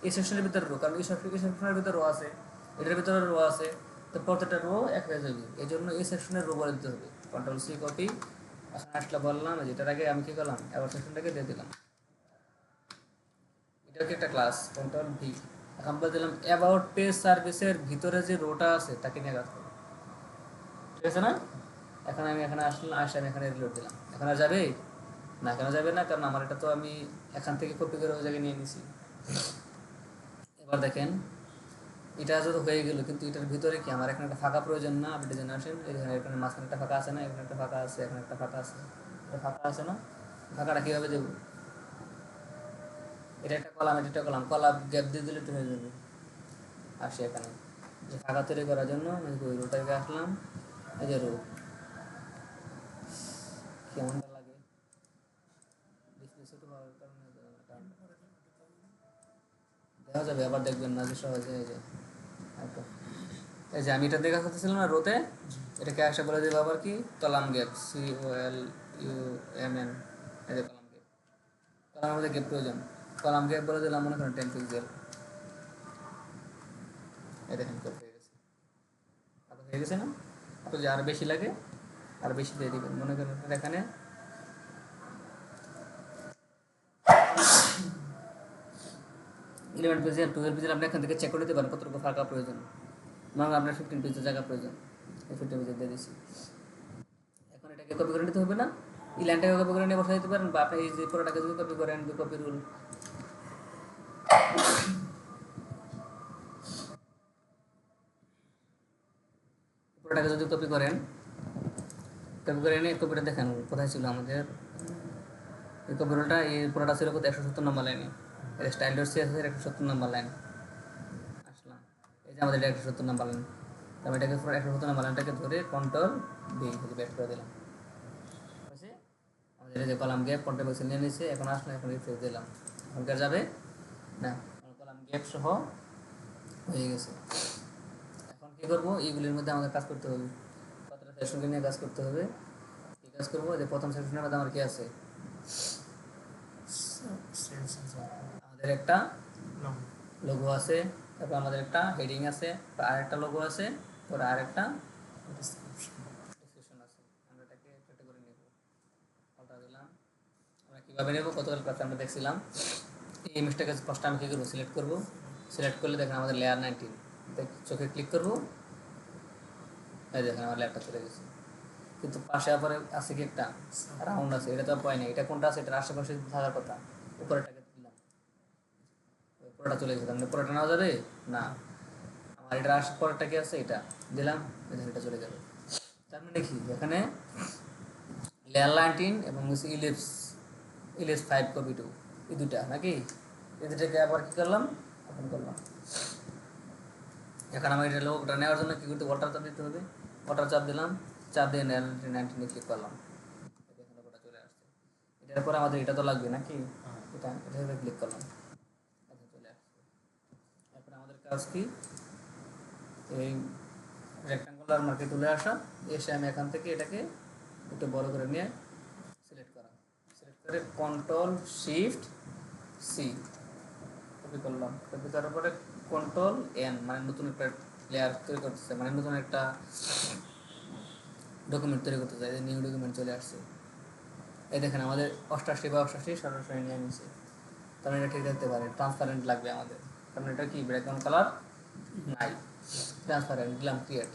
এই সেকশনের ভিতরে রো, কারণ এই সেকশনের ভিতরে রো আছে, এটার ভিতরে রো আছে, তো প্রত্যেকটা রো এক হয়ে যাবে। এই জন্য এই সেকশনের রো বলে দিতে হবে। কন্ট্রোল সি কপি, এখন আসলে বললাম যেটার আগে আমি কী করলাম, এবার সেকশনটাকে দিয়ে দিলাম, এটা কি একটা ক্লাস, কন্ট্রোল ভি। এখন বলে দিলাম অ্যাবাউট পেজ সার্ভিসের ভিতরে যে রোটা আছে তাকে নিয়ে কাজ করবো, ঠিক আছে না। এখন আমি এখানে আসলাম, আসে আমি এখানে রিলোড দিলাম, এখন আর যাবে না, কেন যাবে না, কারণ আমার এটা তো আমি এখান থেকে কপি করে ওই জায়গায় নিয়ে নিছি। এবার দেখেন এটা তো হয়ে গেল, কিন্তু এটার ভিতরে কি আমার এখানে একটা ফাঁকা প্রয়োজন না। আপনি জেনে আসেন, এখানে মাঝখানে একটা ফাঁকা আছে না, এখানে একটা ফাঁকা আছে, এখানে একটা ফাঁকা আছে, এটা ফাঁকা আছে না, ফাঁকাটা কীভাবে দেবো, এটা একটা কলাম, এটা একটা কলাম, কলাম গ্যাপ দিয়ে দিলে তো হয়ে যাবে। আসি এখানে যে ফাঁকা তৈরি করার জন্য ওই রোটাকে আসলাম, এই যে রো কেমনটা লাগে, ডিসপ্লে ছোটো হওয়ার কারণে দেখা যাবে, আবার দেখবেন না যে সহজে। এই যে এই যে আমি এটা দেখা করতেছিলাম না রোতে, এটাকে একটা বলে দেবো আবার কি, কলাম গ্যাপ, COLUMN, এই যে কলাম গ্যাপ, কলামের মধ্যে গ্যাপ প্রয়োজন, কলাম গ্যাপ বলে দিলাম মনে করেন 10 পিক্সেল। এই দেখেন গ্যাপ হয়ে গেছে, আপনার হয়ে গেছে না। আপনার যে আরও বেশি লাগে আরও বেশি দিয়ে দিবেন, মনে করেন এখানে 11 পেজের 12 পেজের আপনি এখান থেকে চেক করে দিতে পারেন কতটুকু ফাঁকা প্রয়োজন। মানে আপনার 15 পেজের জায়গা প্রয়োজন, এই 15 পেজের দিয়ে দিচ্ছি। এখন এটাকে কপি করে নিতে হবে না, এই লাইনটাকে কপি করে নিয়ে বসে দিতে পারেন, বা আপনি এই যে পুরোটাকে যদি কপি করেন, কপি রুল, পুরোটাকে যদি কপি করেন, কপি করে নিয়ে কপিটা দেখেন কোথায় ছিল আমাদের এই কপি রুলটা, এই পুরোটা ছিল কোথায় 170 নম্বর লাইনে, এর স্টাইল ডট সিএসএস এর 170 নম্বর লাইন আসলাম, এই যে আমাদের এটা 170 নম্বর লাইন, আমি এটাকে পুরো 170 নম্বর লাইনটাকে ধরে কন্ট্রোল বি ব্যাক করে দিলাম, বুঝছি আমাদের এই যে কলাম গ্যাপ কন্ট্রোল বক্সে নিয়ে নিয়েছে। এখন আসলে এখন রিফ্রেশ দিলাম, এখনকার যাবে না, কলাম গ্যাপ সহ হয়ে গেছে। এখন কী করবো, এইগুলির মধ্যে আমাদের কাজ করতে হবে, কতটা সেকশনকে নিয়ে কাজ করতে হবে। কী কাজ করবো, যে প্রথম সেকশনের মধ্যে আমার কি আছে, আমাদের একটা লোগো আছে, তারপর আমাদের একটা হেডিং আছে, আর একটা লোগো আছে, তারপর আর একটা ডিসক্রিপশন আছে। আমরা এটাকে একটা করে নেব, পাল্টা দিলাম। আমরা কীভাবে নেব, গতকাল ক্লাসে আমরা দেখছিলাম। এই ইমেজটাকে ফার্স্ট আমি কী করবো, সিলেক্ট করবো, সিলেক্ট করলে দেখেন আমাদের লেয়ার 19, চোখে ক্লিক করবো, এই দেখেন আমার লেয়ারটা চলে গেছে। কিন্তু পাশে আবার আছে কি একটা রাউন্ড আছে, এটা তো পাই না, এটা কোনটা আছে, এটার আশেপাশে থাকার কথা, উপরেটাকে দিলাম, পুরোটা চলে গেছে, তার পুরোটা নেওয়া যাবে না, আমার এটা পরেরটা কি আছে এটা দিলাম, এটা চলে যাবে। তার মানে কি, এখানে লেয়ার 19 এবং ইলিপস 5 কপি 2, এই দুটা নাকি, এই দুটাকে আবার কী করলাম, ওপেন করলাম। এখন আমার এটা লোকটা নেওয়ার জন্য কী করতে, ওয়াটার চাপ দিতে হবে, ওয়াটার চাপ দিলাম, চাপ দিয়ে লেয়ার 19 ক্লিক করলাম, এখানে ওটা চলে আসছে। এটার পরে আমাদের এটা তো লাগবে নাকি, এটা ক্লিক করলাম, এটা চলে আসছে। এরপরে আমাদের কাজ কি, এই রেক্টাঙ্গুলার মার্কে তুলে আসা, এসে আমি এখান থেকে এটাকে একটু বড় করে নিয়ে সিলেক্ট করা, সিলেক্ট করে কন্ট্রোল শিফট সি কপি করলাম, কপি করার পরে কন্ট্রোল এন, মানে নতুন একটা লেয়ার তৈরি করতেছে, মানে নতুন একটা ডকুমেন্ট তৈরি করতে চাই, নিউ ডকুমেন্ট চলে আসছে। এই দেখেন আমাদের 88 বা 88 সরাসরি নিয়ে নিচ্ছে, তাহলে এটা ঠিক থাকতে পারে। ট্রান্সপারেন্ট লাগবে আমাদের, কারণ এটা কি ব্যাকগ্রাউন্ড কালার নাই, ট্রান্সপারেন্ট দিলাম, ক্রিয়েট।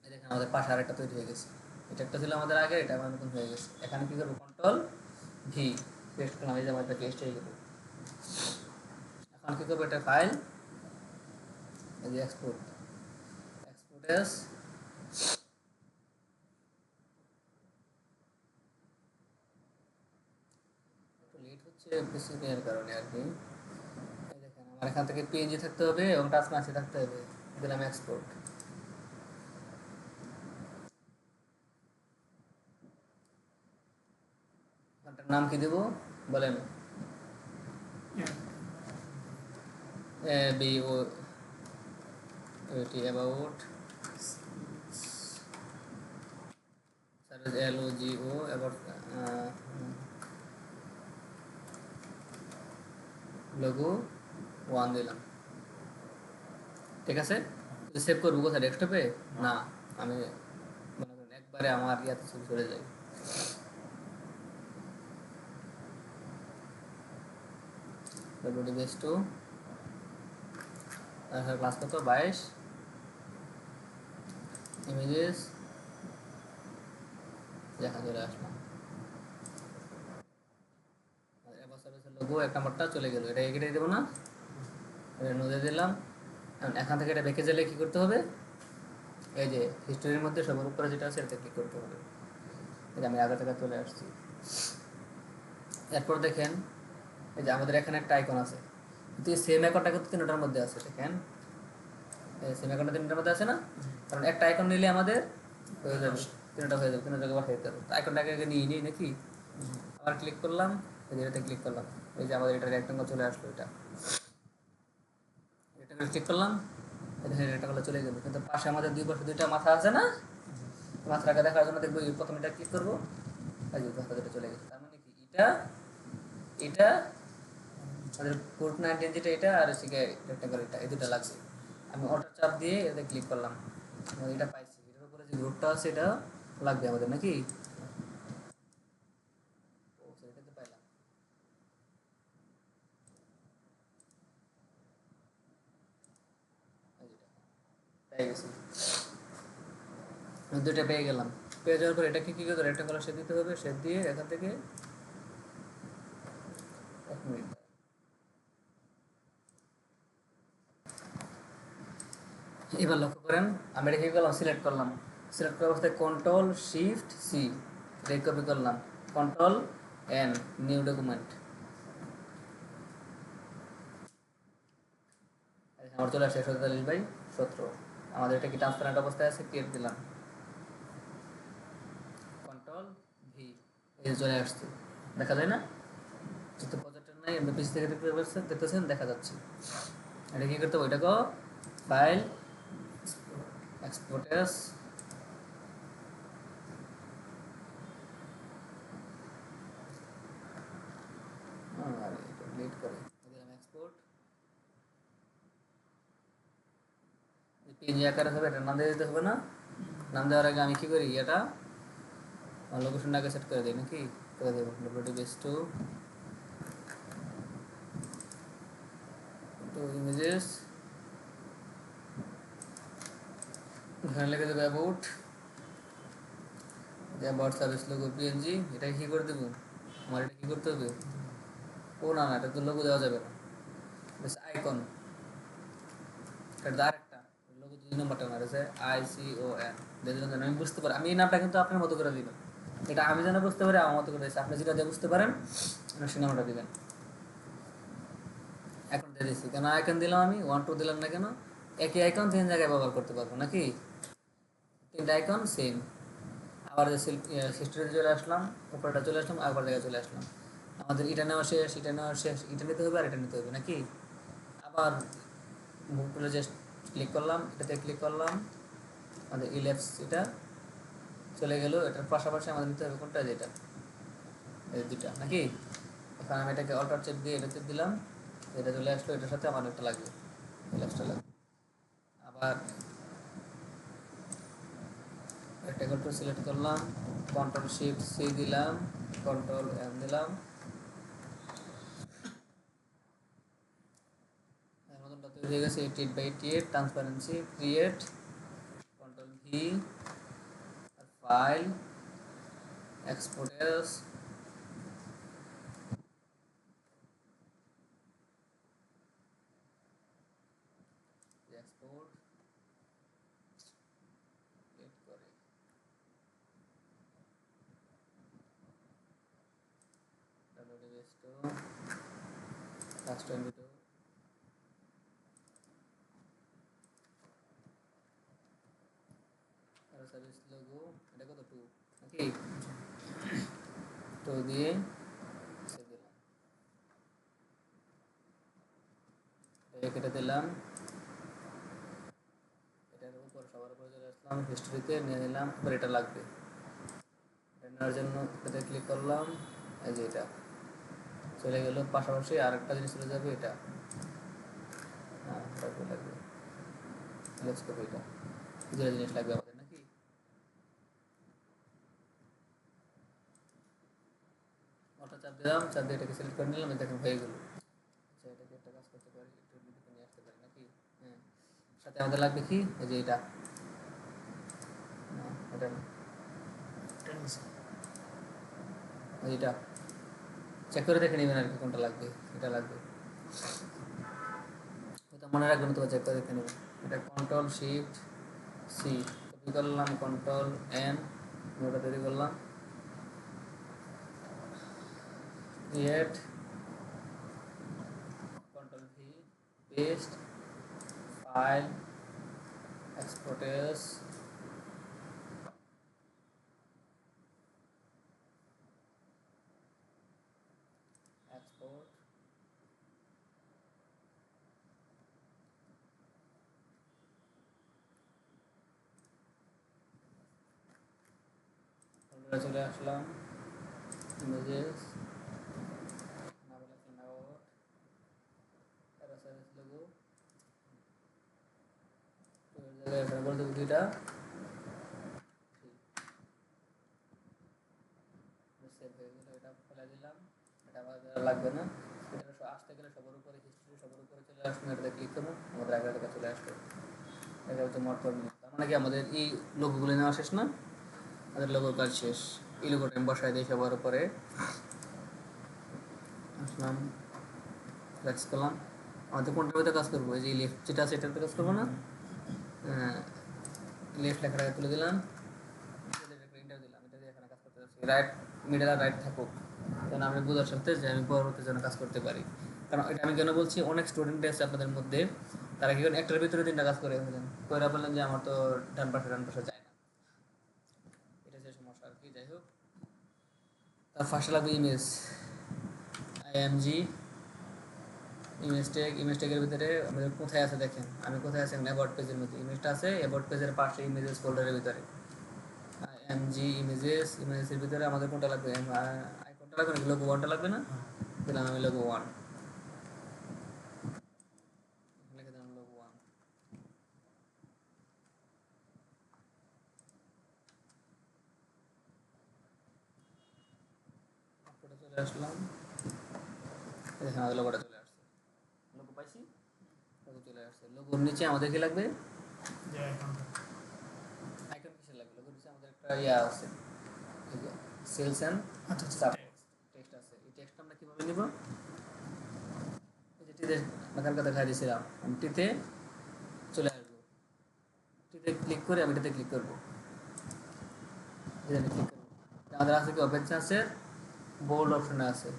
এই দেখেন আমাদের পাশে আরেকটা তৈরি হয়ে গেছে। এটা একটা ছিল আমাদের আগে, এটা আমার নতুন হয়ে গেছে। এখানে কি করবো, কন্ট্রোল ভি পেস্ট করলাম, এই যে আমার পেস্ট হয়ে গেল। এখন কি করবো, এটা ফাইল, এই যে এক্সপোর্ট, এক্সপোর্ট এস, একটু লেট হচ্ছে প্রিসিপিয়ার কারণে আর কি। এই দেখেন আমার এখান থেকে পিএনজি থাকতে হবে এবং টাচমাসি থাকতে হবে, দিলাম এক্সপোর্ট। এখানটার নাম কি দেবো বলেন, B O A T about L O G O about logo 1 দিলাম, ঠিক আছে। সেভ করবো কোথায়, ডেস্কটপে না, আমি মনে করেন একবারে আমার ইয়াতে ছবি চলে যাই। ডব্লিউডি বেস 2 ক্লাস কত 22, ইমেজেস দেখা চলে আসলাম। লোগো এক নম্বরটা চলে গেল, এটা এগিয়ে দেবো না, এটা নদে দিলাম। এখান থেকে এটা বেঁকে গেলে কী করতে হবে, এই যে হিস্টোরির মধ্যে সবার উপরে যেটা আছে এটাতে ক্লিক করতে হবে। এটা আমি আগে থেকে চলে আসছি। এরপর দেখেন এই যে আমাদের এখানে একটা আইকন আছে, কিন্তু এই সেম আইকনটা কিন্তু তিনটার মধ্যে আছে, দেখেন সেম আইকনটা তিনটার মধ্যে আছে না, কারণ একটা আইকন নিলে আমাদের হয়ে যাবে, তিনটা হয়ে যাবে, তিনটা জায়গায় পাঠিয়ে দিতে হবে। আইকনটাকে আগে নিয়ে নিই নাকি, আবার ক্লিক করলাম, এই যে এটাতে ক্লিক করলাম, এই যে আমাদের এটা রেক্টেঙ্গল চলে আসলো, এটা রেক্টেঙ্গল ক্লিক করলাম, এই দেখেন রেক্টেঙ্গল চলে গেল, কিন্তু পাশে আমাদের দুই পাশে দুইটা মাথা আছে না, মাথাটাকে দেখার জন্য দেখবো প্রথমে এটা ক্লিক করবো, এই যে মাথাটা চলে গেছে। তার মানে কি এটা এটা আমাদের কোড 19 যেটা এটা আর হচ্ছে রেক্টেঙ্গল এটা, এই দুটো লাগছে। আমি অল্টার চাপ দিয়ে এতে ক্লিক করলাম, এটা পাইছি। এটার উপরে যে গ্রুপটা আছে এটা লাগবে আমাদের নাকি, ও সেটা তো পাইলাম, এই যেটা পেয়ে গেছি, দুটো পেয়ে গেলাম। পেয়ে যাওয়ার পর এটাকে কী করতে, রেক্টেঙ্গল শেপ দিতে হবে, শেপ দিয়ে এখান থেকে 1 মিনিট, এবার লক্ষ্য করেন আমি এটা কী করলাম, সিলেক্ট করলাম, সিলেক্ট করার অবস্থায় কন্ট্রোল শিফট সি কপি করলাম, কন্ট্রোল এন নিউ ডকুমেন্ট, আমার চলে আসে 47/17। আমাদের এটা কি ট্রান্সপারেন্ট অবস্থায় আছে, ক্রিয়েট দিলাম, কন্ট্রোল ভি, এই চলে আসছে, দেখা যায় না, যেহেতু প্রজেক্টের নাই আমরা পিস থেকে দেখতেছেন দেখা যাচ্ছে। এটা কী করতে হবে, ওইটাকে ফাইল এক্সপোর্টাস, ডিলিট করে দিলাম এক্সপোর্ট, পিএনজি আকারে হবে, এটা নাম দিয়ে দিতে হবে না, নাম দেওয়ার আগে আমি কী করি, এটা লোকেশনটাকে সেট করে দিই নাকি, করে দেবো ডব্লিউডি বেস 2 ইমেজেস, এখানে লিখে দেবো about, about service logo PNG, এটা কী করে দেবো, আমার এটা কী করতে হবে, ও না না এটা তো লোগো দেওয়া যাবে না, বেশ আইকন, এটা আরেকটা লোগো 2 নম্বরটা আমার আছে ICON, দেখলেন আমি বুঝতে পারি, আমি এই নামটা কিন্তু আপনার মতো করে দিবেন, এটা আমি যেন বুঝতে পারি আমার মতো করে দিচ্ছি, আপনি যেটা দিয়ে বুঝতে পারেন সেই নামটা দিবেন। এখন দিয়ে দিচ্ছি কেন, আইকন দিলাম আমি 1 2 দিলাম না কেন, একই আইকন 3 জায়গায় ব্যবহার করতে পারবো নাকি, 3টা আইকন সেম। আবার হিস্টোরিতে চলে আসলাম, উপরটা চলে আসলাম, আবার জায়গায় চলে আসলাম, আমাদের এটা নেওয়া শেষ, এটা নেওয়া শেষ, এটা নিতে হবে আর এটা নিতে হবে নাকি। আবার মুভ টুলে জাস্ট ক্লিক করলাম, এটাতে ক্লিক করলাম, আমাদের ইলেপস এটা চলে গেল, এটার পাশাপাশি আমাদের নিতে হবে কোনটা, যেটা এই দুটা নাকি। এখন আমি এটাকে অল্টার চেপ দিয়ে এটাতে দিলাম, এটা চলে আসলো, এটার সাথে আমার একটা লাগবে, ইলেপসটা লাগবে। আবার একটা কন্ট্রোল সিলেক্ট করলাম, কন্ট্রোল শিফট সি দিলাম, কন্ট্রোল এম দিলাম, এর মতনটা তৈরি হয়ে গেছে 88/88 ট্রান্সপারেন্সি, ক্রিয়েট, কন্ট্রোল ভি আর file export as export click করে www to custom video আর সার্ভিস লোগো এটা কত 2 নাকি তো দিয়ে সেভ দিলাম এটা কেটে দিলাম এটার উপর সবার উপরে চলে আসলাম হিস্ট্রিতে নিয়ে নিলাম এবার এটা লাগবে এটা নেওয়ার জন্য এটাতে ক্লিক করলাম এই যে এটা চলে গেল পাশাপাশি আরেকটা জিনিস চলে যাবে এটা হ্যাঁ এটা লাগবে লেটস কপি এটা যে জিনিস লাগবে আমাদের নাকি ওটা চাপ দিলাম চাপ দিয়ে এটাকে সিলেক্ট করে নিলাম দেখুন হয়ে গেল আচ্ছা এটাকে একটা কাজ করতে পারি একটু ভিডিওতে নিয়ে আসতে পারি নাকি হ্যাঁ সাথে আমাদের লাগবে কি এই যে এটা না এটা না এটা চেক করে দেখে নেবেন আর কি কোনটা লাগবে এটা লাগবে এটা মনে রাখবেন তো চেক করে দেখে নেবেন এটা কন্ট্রোল শিফট সি কপি করলাম কন্ট্রোল এন ওটা তৈরি করলাম create control V paste file export as export ফোল্ডারে চলে আসলাম ইমেজেস না বলে নোট আর সার্ভিস লোগো তো এর জায়গায় এখানে বলতে দুইটা সেভ হয়ে গেল এটা ফেলে দিলাম এটা আমাদের লাগবে না এটা আসতে গেলে সবার উপরে হিস্ট্রি সবার উপরে চলে আসবে এটাতে ক্লিক করুন আমাদের আগের থেকে চলে আসবে এটা হচ্ছে মোট ফর্মুলা তার মানে কি আমাদের এই লোগোগুলো নেওয়া শেষ না আমাদের লোগোর কাজ শেষ এই লোগোটা আমি বসাই দিই সবার উপরে আসলাম ফ্লেক্স করলাম আমাদের কোনটার ভিতরে কাজ করবো এই যে লেফট যেটা আছে এটাতে কাজ করবো না লেফট লেখাটা তুলে দিলাম ইন্টার দিলাম এটা দিয়ে এখানে কাজ করতে যাচ্ছি রাইট মিডল আর রাইট থাকুক যেন আমি বোঝার সাথে যে আমি পরবর্তী যেন কাজ করতে পারি কারণ এটা আমি কেন বলছি অনেক স্টুডেন্ট আছে আপনাদের মধ্যে তারা কি করেন একটার ভিতরে তিনটা কাজ করে ফেলেন করে বললেন যে আমার তো ডান পাশে যায় না এটা হচ্ছে সমস্যা আর কি যাই হোক তার ফার্স্টে লাগবে ইমেজ আইএমজি ইমেজ ট্যাগের ভিতরে আমাদের কোথায় আছে দেখেন আমি কোথায় আছি অ্যাবাউট পেজের মধ্যে ইমেজটা আছে অ্যাবাউট পেজের পাশে ইমেজেস ফোল্ডারের ভিতরে আইএমজি ইমেজেসের ভিতরে আমাদের কোনটা লাগবে আইকনটা লাগবে না লোগো ওয়ানটা লাগবে না দিলাম আমি লোগো ওয়ান লিখে দিলাম লোগো ওয়ান আপলোডে চলে আসলাম এখানে আমাদের লোগোটা চলে আসছে লোগো পাইছি লোগো চলে আসছে লোগোর নিচে আমাদের কি লাগবে আইকন কিসের লাগবে লোগোর নিচে আমাদের একটা ইয়া আছে সেলস এন্ড সাপোর্ট টেক্সট আছে এই টেক্সটটা আমরা কিভাবে নিব এই যে টিতে মাথার দেখাই দিয়েছিলাম আমি টিতে চলে আসবো টিতে ক্লিক করে আমি এটাতে ক্লিক করবো এখানে ক্লিক করবো আমাদের আছে কি ওপেন চান্সের বোল্ড অপশন আছে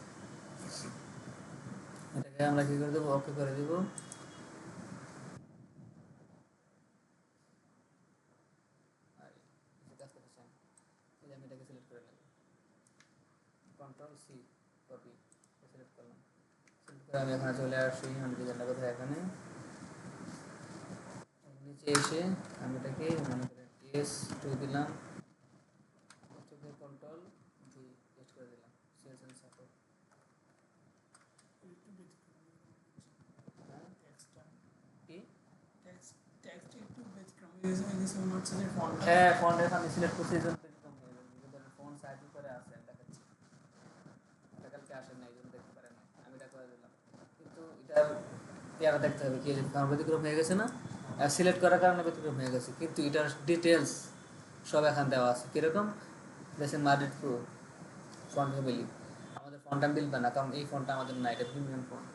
এটাকে আমরা কি করে দেবো ওকে করে দেবো আর কাজ করতে চাই এই আমি এটাকে সিলেক্ট করে নেব কন্ট্রোল সি কপি সিলেক্ট করলাম সিলেক্ট করে আমি এখানে চলে আসি আমি ডিজাইনটা কোথায় এখানে নিচে এসে আমি এটাকে মনে করে S2 দিলাম কন্ট্রোল ভি পেস্ট করে দিলাম সেলস এন্ড সাপোর্ট হ্যাঁ ফন্ট এখানে সিলেক্ট করছি এই জন্য এরকম হয়ে যাবে যদি ফন্ট সাইজ করে আছে দেখাচ্ছি এটা কালকে আসে না এই জন্য দেখতে পারেন না আমি এটা করে দিলাম কিন্তু এটার ইয়াটা দেখতে হবে কি কারণ ব্যতিক্রম হয়ে গেছে না সিলেক্ট করার কারণে ব্যতিক্রম হয়ে গেছে কিন্তু এটার ডিটেলস সব এখানে দেওয়া আছে। কীরকম দেখছেন মার্কেট প্রো ফন্ট ফ্যামিলি, আমাদের ফন্টটা মিলবে না কারণ এই ফন্টটা আমাদের না, এটা প্রিমিয়াম ফন্ট।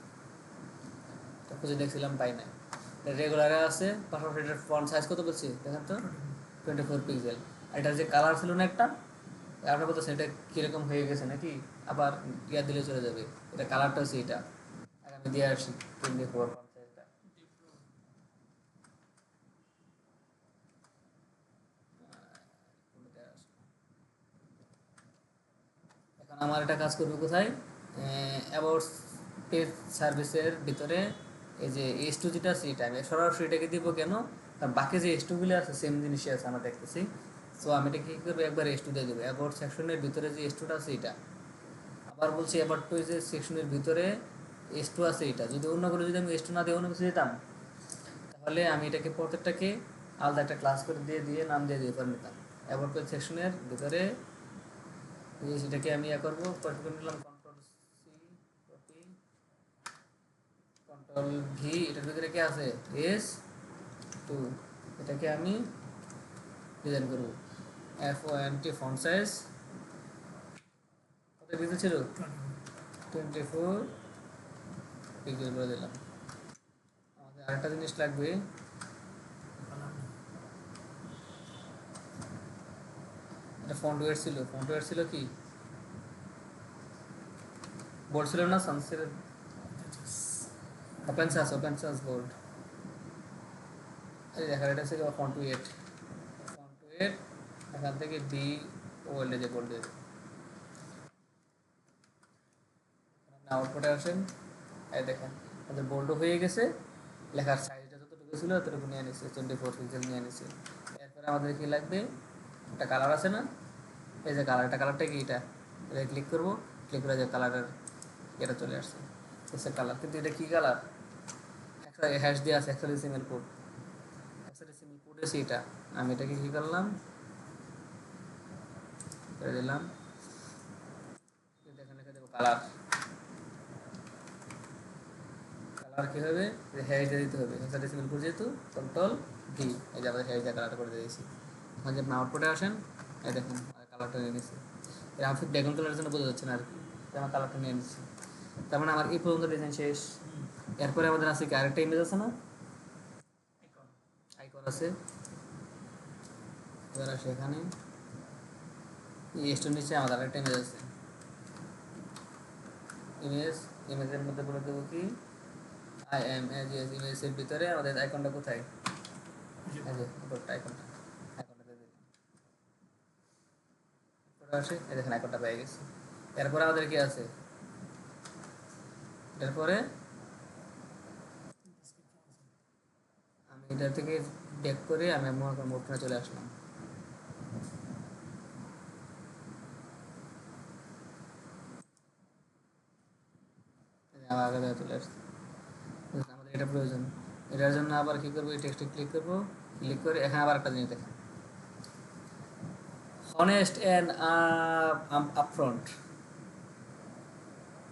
তো খুঁজে দেখছিলাম পাই নাই, রেগুলারে আছে। পাশাপাশি এটার ফন্ট সাইজ কত বলছি দেখেন তো, 24 পিক্সেল। আর এটার যে কালার ছিল না একটা, আপনার বলতেছে এটা কীরকম হয়ে গেছে নাকি, আবার ইয়া দিলে চলে যাবে। এটা কালারটা হচ্ছে এটা, আর আমি দিয়ে আসি 24 ফন্ট সাইজটা। এখন আমার এটা কাজ করবে কোথায়, অ্যাবাউট পেজ সার্ভিসের ভিতরে এই যে এস টু যেটা আছে এটা আমি সরাসরি এটাকে দিব কেন, কারণ বাকি যে এস টুগুলো আছে সেম জিনিসই আছে আমরা দেখতেছি। সো আমি এটা কী করবো, একবার এস টু দিয়ে দেবো। অ্যাবাউট সেকশনের ভিতরে যে এস টুটা আছে এটা, আবার বলছি অ্যাবাউট পেজের সেকশনের ভিতরে এস টু আছে এটা। যদি অন্য করে যদি আমি এস টু না দিয়ে অন্য কিছু দিতাম, তাহলে আমি এটাকে প্রত্যেকটাকে আলাদা একটা ক্লাস করে দিয়ে দিয়ে নাম দিয়ে দিয়ে করে নিতাম। অ্যাবাউট পেজ সেকশনের ভিতরে সেটাকে আমি ইয়ে করবো, কপি করে নিলাম, control C copy, control V, এটার ভিতরে কি আছে এস টু, এটাকে আমি ডিজাইন করবো। FONT ফন্ট সাইজ কত পিক্সেল ছিল, 24 পিক্সেল করে দিলাম। আমাদের আরেকটা জিনিস লাগবে, এটা ফন্ট ওয়েট ছিল, ফন্ট ওয়েট ছিল কি বোল্ড ছিল না, সানসের ওপেন সার্চ বোল্ড, এই দেখা এটা ছিল ফন্ট ওয়েট। ফন্ট ওয়েট এখান থেকে ডি ওয়েল্ডে যে বোল্ড দিয়ে আউটপুটে আসেন, এই দেখেন আমাদের বোল্ডও হয়ে গেছে, লেখার সাইজটা যতটুকু ছিল ততটুকু নিয়ে নিচ্ছে, 24 পিক্সেল নিয়ে নিচ্ছে। এরপরে আমাদের কি লাগবে, একটা কালার আছে না, এই যে কালারটা কি এটা, এটা ক্লিক করবো, ক্লিক করে যে কালারের এটা চলে আসছে, এসে কালার। কিন্তু এটা কি কালার, হ্যাশ দিয়ে আছে হেক্সাডেসিমাল কোড, হেক্সাডেসিমাল কোড আছে এটা। আমি এটাকে কি করলাম, করে দিলাম, এখানে লিখে দেবো কালার। কালার কী হবে, হ্যাশ দিয়ে দিতে হবে, হেক্সাডেসিমাল কোড যেহেতু কন্ট্রোল ডি, এই যে আমাদের হ্যাশ দিয়ে কালারটা করে দিয়েছি। এখন যে আপনি আউটপুটে আসেন, এই দেখুন কালারটা নিয়ে নিচ্ছি। এটা আমার ব্যাকগ্রাউন্ড কালারের জন্য বোঝা যাচ্ছে না আর কি, আমার কালারটা নিয়ে নিচ্ছি। তার মানে আমার এই পর্যন্ত ডিজাইন শেষ। এরপরে আমাদের আছে কি আরেকটা ইমেজ আছে না, আইকন আছে। এবার আসে এখানে এর নিচে আমাদের আরেকটা ইমেজ আছে, ইমেজের মধ্যে বলে দেবো কি ইমেজের ভিতরে আমাদের আইকনটা কোথায়, এই যে উপরটা আইকনটা দিয়ে দিলাম, আসে এই দেখেন আইকনটা পেয়ে গেছি। এরপরে আমাদের কি আছে, এরপরে আমি এটার থেকে ব্যাক করে আমি মোডটা চলে আসলাম। আগে চলে আসছে, আমাদের এটা প্রয়োজন। এটার জন্য আবার কি করবো, এই টেক্সটে ক্লিক করবো, ক্লিক করে এখানে আবার একটা জিনিস দেখেন, হনেস্ট অ্যান্ড আপফ্রন্ট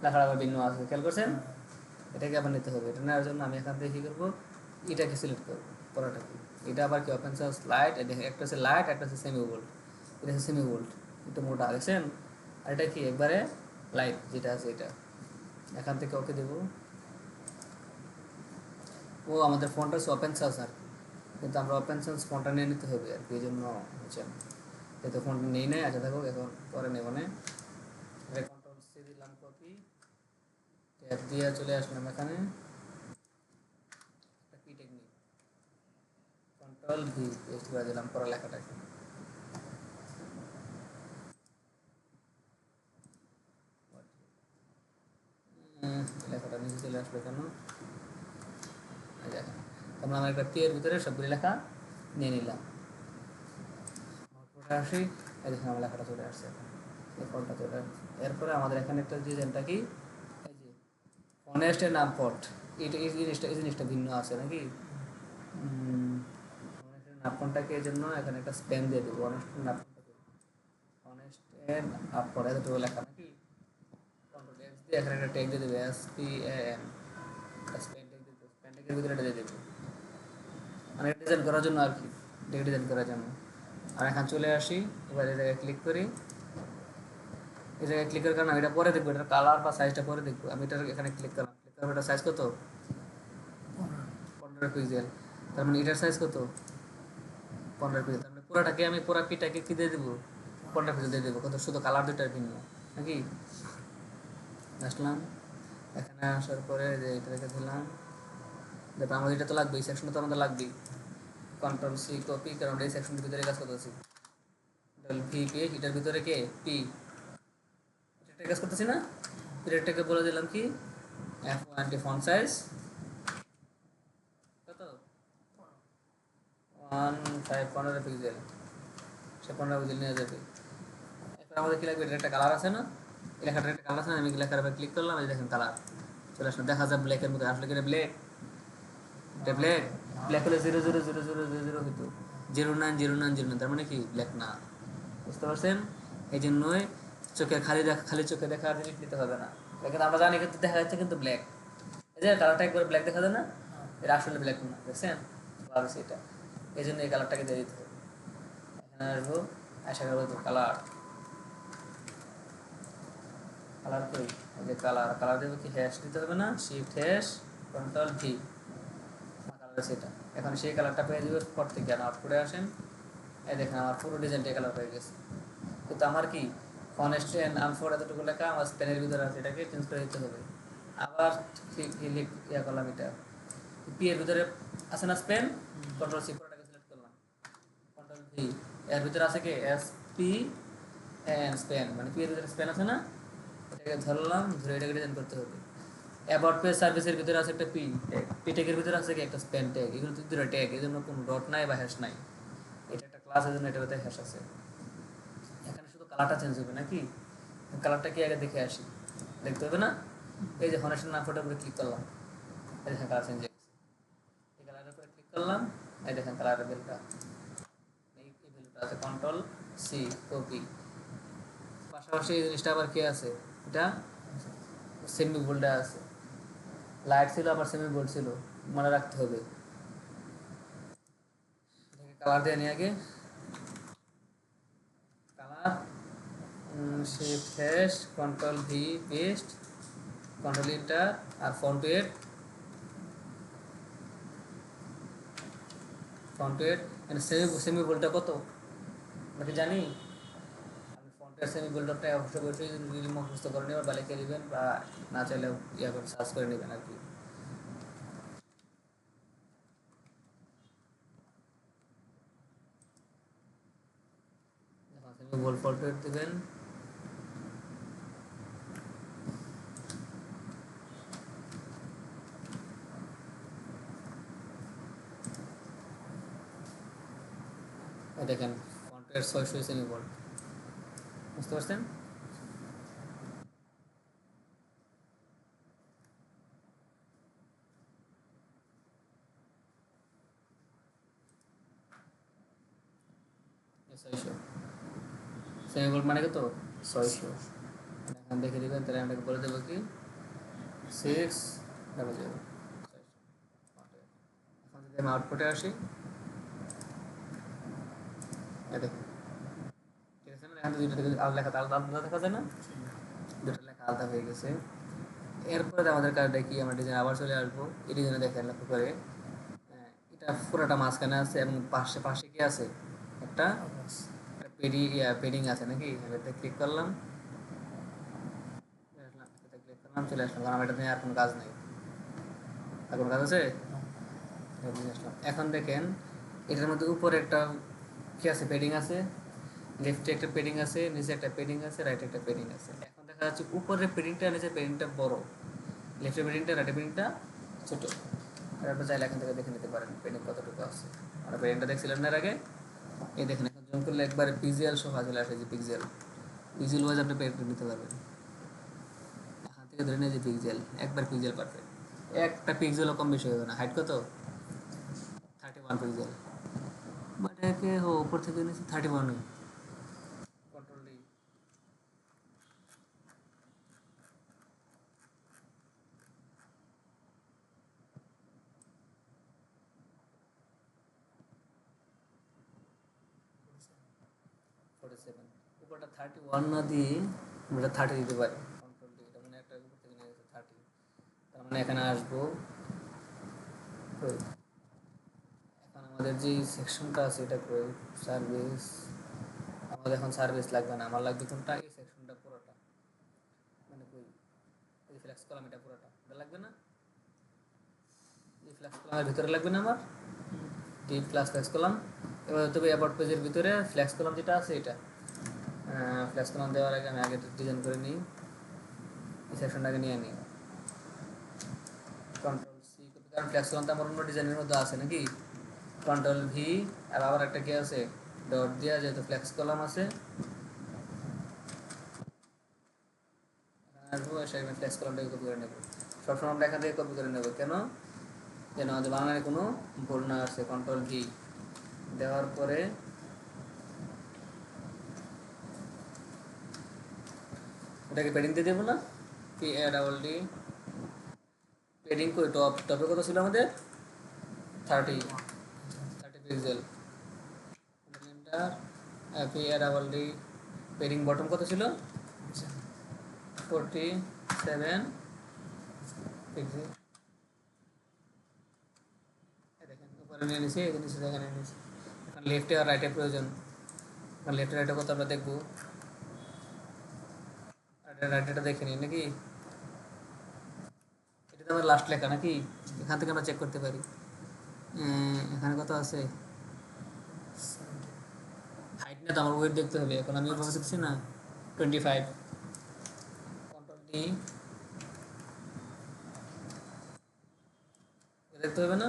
লেখার আবার ভিন্ন আছে, খেয়াল করছেন। এটাকে আবার নিতে হবে, এটা নেওয়ার জন্য আমি এখান থেকে কী করবো, এটাকে সিলেক্ট করবো, পড়াটা কি এটা আবার কি ওপেন সোর্স লাইট, একটা হচ্ছে লাইট, একটা হচ্ছে সেমি ভোল্ট, এটা হচ্ছে সেমি ভোল্ট, একটু মোটা দেখছেন। আর এটা কি একবারে লাইট যেটা আছে এটা, এখান থেকে ওকে দেবো। ও আমাদের ফোনটা হচ্ছে ওপেন সোর্স আর কি, কিন্তু আমরা ওপেন সোর্স ফোনটা নিয়ে নিতে হবে আর কি, এই জন্য হচ্ছে যেহেতু ফোনটা নেই নাই, আচ্ছা থাকুক, এখন পরে নেব না। কন্ট্রোল সি দিলাম, কপি ট্যাব দিয়ে চলে আসলাম এখানে, কি টেকনিক, কন্ট্রোল ভি পেস্ট করে দিলাম পড়ালেখাটাকে। লেখাটা নিচে চলে আসলো কেন, তারপর আমরা একটা পেয়ের ভিতরে সবগুলি লেখা নিয়ে নিলাম, আসি এই দেখুন আমার লেখাটা চলে আসছে, এই ফলটা চলে আসছে। এরপরে আমাদের এখানে একটা ডিজাইনটা কি, এই যে অনেস্টের নাম পট, এই জিনিসটা ভিন্ন আছে নাকি, অনেস্টের নাপনটাকে এই জন্য এখানে একটা স্প্যান দিয়ে দেবো, অনেস্টের নাপনটাকে, অনেস্টের আপন এতটুকু লেখা নাকি, কন্ট্রোল এক্স দিয়ে এখানে একটা ট্যাগ দিয়ে দেবে, SPAN, স্প্যান ট্যাগ দিয়ে দেবো, স্প্যান ট্যাগের ভিতরে এটা দিয়ে দেবো, মানে ডিজাইন করার জন্য আর কি, ডিজাইন করার জন্য। আর এখানে চলে আসি, এবার এই জায়গায় ক্লিক করি। এই জায়গায় ক্লিক করার কারণে আমি এটা পরে দেখবো, এটার কালার বা সাইজটা পরে দেখবো। আমি এটার এখানে ক্লিক করলাম, ক্লিক করার এটা সাইজ কত, 15 পিক্সেল। তার মানে এটার সাইজ কত, 15 পিক্সেল। তার মানে পুরাটাকে আমি পুরা পিটাকে কি দিয়ে দেবো, 15 পিক্সেল দিয়ে দেবো। কত, শুধু কালার দুইটার ভিন্ন নাকি। আসলাম, এখানে আসার পরে যে এটা রেখে দিলাম। তারপর আমাদের এটা তো লাগবে, এই সেকশনটা তো আমাদের লাগবেই। কন্ট্রোল সি কপি, কারণ এই সেকশনের ভিতরে কাজ করতেছি। ভি পেজ, এটার ভিতরে কে পি, এটা কাজ করতেছি না। পিরিয়ডটাকে বলে দিলাম কি F1 ফন্ট সাইজ কত, 15 পিক্সেল। সে 15 পিক্সেল নিয়ে যাবে। এরপর আমাদের কি লাগবে, এটা একটা কালার আছে না, এই লেখাটার একটা কালার আছে না। আমি লেখার উপর ক্লিক করলাম, এই দেখেন কালার চলে আসলো, দেখা যায় ব্ল্যাকের মধ্যে। আসলে কি এটা ব্ল্যাক, এটা ব্ল্যাক। ব্ল্যাক হলে 0000000 হইতো, 090909, তার মানে কি ব্ল্যাক না। বুঝতে পারছেন? এই জন্যই চোখে খালি চোখে দেখা জিনিস নিতে হবে না। দেখেন আমরা জানি কিন্তু দেখা যাচ্ছে কিন্তু ব্ল্যাক, এই যে কালারটা একবার ব্ল্যাক দেখা যায় না, এটা আসলে ব্ল্যাক না। দেখছেন ভাবছি এটা, এই জন্য এই কালারটাকে দিয়ে দিতে হবে। এখানে আসবো, আশা করবো তো কালার, কালার কই, এই যে কালার, কালার দেবো কি, হ্যাশ দিতে হবে না, shift hash control V, colour সেটা। এখন সেই কালারটা পেয়ে যাবে পর থেকে আউটপুটে আসেন। এই দেখেন আমার পুরো ডিজাইনটা কালার হয়ে গেছে। কিন্তু আমার কি কনস্ট্যান্ট আনফোর এতটুকু লেখা আমার স্পেনের ভিতরে আছে, এটাকে চেঞ্জ করে দিতে হবে। আবার ইয়া করলাম, এটা পি এর ভিতরে আছে না স্পেন, কন্ট্রোল সি পুরোটাকে সিলেক্ট করলাম, কন্ট্রোল ভি। এর ভিতরে আছে কি এস পি এন স্পেন, মানে পি এর ভিতরে স্পেন আছে না, এটাকে ধরলাম, ধরে এটাকে ডিজাইন করতে হবে। অ্যাবাউট পেজ সার্ভিসের ভিতরে আছে একটা পি ট্যাগ, পি ট্যাগের ভিতরে আছে কি একটা স্পেন ট্যাগ। এগুলো তো দুটো ট্যাগ, এই জন্য কোনো ডট নাই বা হ্যাশ নাই। এটা একটা ক্লাস, এই জন্য এটার ভিতরে হ্যাশ আছে। এখানে শুধু কালারটা চেঞ্জ হবে নাকি, কালারটা কি আগে দেখে আসি, দেখতে হবে না। এই যে হনেশন নাম ফটোর উপরে ক্লিক করলাম, এই দেখেন কালার চেঞ্জ হয়ে গেছে। এই কালারের উপরে ক্লিক করলাম, এই দেখেন কালারের ভ্যালুটা, এই ভ্যালুটা আছে, কন্ট্রোল সি কপি। পাশাপাশি এই জিনিসটা আবার কি আছে, এটা সেমি বোল্ডে আছে, লাইট ছিল আবার সেমি বোল্ড ছিল, মনে রাখতে হবে। কালার দিয়ে নিয়ে আগে, colour shift hash control V paste, control enter, আর ফন্ট ওয়েট। সেমি বোল্ডটা কত আমরা কি জানি, আমি ফন্টের সেমি বোল্ডটা অবশ্যই যদি মুখস্থ করে নেবেন বা লিখে নেবেন, বা না চাইলেও ইয়া করে সার্চ করে নেবেন আর কি। সেমি বোল্ড ফন্ট ওয়েট দেবেন। দেখেন ফন্টের 600 সেমি বোল্ড, বুঝতে পারছেন? সেমি বোল্ড মানে কত, 600। এখন দেখে দেবেন, তাহলে আমরা বলে দেবো কি 600। এখন যদি আমি আউটপুটে আসি, দেখেন ঠিক আছে না, এখানে দুইটা আলাদা লেখা, আলাদা আলাদা দেখা যায় না, দুটো লেখা আলাদা হয়ে গেছে। এরপরে আমাদের কাজটা কি, আমরা ডিজাইন আবার চলে আসবো। এই ডিজাইনে দেখেন লক্ষ্য করে, এটা পুরোটা মাঝখানে আছে এবং পাশে পাশে কি আছে, একটা পেডিং আছে নাকি। এটাতে ক্লিক করলাম, ক্লিক করলাম, চলে আসলাম, কারণ এটা নিয়ে আর কোনো কাজ নেই। আর কোনো কাজ আছে, আসলাম। এখন দেখেন এটার মধ্যে উপরে একটা কি আছে, পেডিং আছে, লেফটে একটা পেডিং আছে, নিচে একটা পেডিং আছে, রাইটে একটা পেডিং আছে। এখন দেখা যাচ্ছে উপরের পেডিংটা, নিচে পেডিংটা বড়, লেফটের পেডিংটা রাইটের পেডিংটা ছোট। আর আপনি চাইলে এখান থেকে দেখে নিতে পারেন পেডিং কতটুকু আছে। আর পেডিংটা দেখছিলেন না এর আগে, এই দেখেন এখন জুম করলে একবারে পিক্সেল সহ চলে আসে, যে পিক্সেল ওয়াইজ আপনি পেড নিতে পারবেন। এখান থেকে ধরে নিয়ে যে পিক্সেল, একবার পিক্সেল পারফেক্ট, একটা পিক্সেলও কম বেশি হবে না। হাইট কত, 31 পিক্সেল, বাট একে উপর থেকে নিয়েছি 31। কন্ট্রোল ডি, 47, উপরটা 31 না দিয়ে আমরা 30 দিতে পারি। কন্ট্রোল ডি, এটা মানে একটা উপর থেকে নিয়ে গেছে 30, তার মানে এখানে আসবো। এখন আমাদের যে সেকশনটা আছে এটা কই, সার্ভিস, আমাদের এখন সার্ভিস লাগবে না, আমার লাগবে কোনটা, এই সেকশনটা পুরোটা, মানে কই এই ফ্লেক্স কলাম, এটা পুরোটা, এটা লাগবে না, এই ফ্লেক্স কলামের ভিতরে লাগবে না আমার, ডি প্লাস ফ্লেক্স কলাম। এবার তবে অ্যাবাউট পেজের ভিতরে ফ্লেক্স কলাম যেটা আছে এটা, ফ্লেক্স কলাম দেওয়ার আগে আমি আগে ডিজাইন করে নিই, এই সেকশনটাকে নিয়ে নিই, কন্ট্রোল সি, কারণ ফ্লেক্স কলাম তো আমার অন্য ডিজাইনের মধ্যে আছে নাকি, কন্ট্রোল ভি, আর আবার একটা কি আছে ডট দেওয়া, যেহেতু ফ্লেক্স কলাম আছে আসবো, এসে আমি ফ্লেক্স কলামটাকে কপি করে নেব। সবসময় আমরা এখান থেকে কপি করে নেব, কেন, যেন আমাদের বাংলায় কোনো ভুল না আসে। কন্ট্রোল ভি দেওয়ার পরে এটাকে প্যাডিং দিয়ে দেবো না, P A double D, padding কই, টপে কত ছিল আমাদের, 30 pixel, enter, P A double D, padding bottom কত ছিল, 47 পিক্সেল, দেখেন উপরে নিয়ে নিয়েছি, নিচে জায়গা নিয়ে নিয়েছি। এখন লেফটে আর রাইটে প্রয়োজন, এখন লেফটে রাইটে কত আমরা দেখবো, রাইটেটা দেখে নিই নাকি, এটা তো আমার লাস্ট লেখা নাকি, এখান থেকে আমরা চেক করতে পারি। এখানে কত আছে, হাইট না তো আমার ওয়েট দেখতে হবে, এখন আমি ওইভাবে দেখছি না, 25, কন্ট্রোল ডি দেখতে হবে না,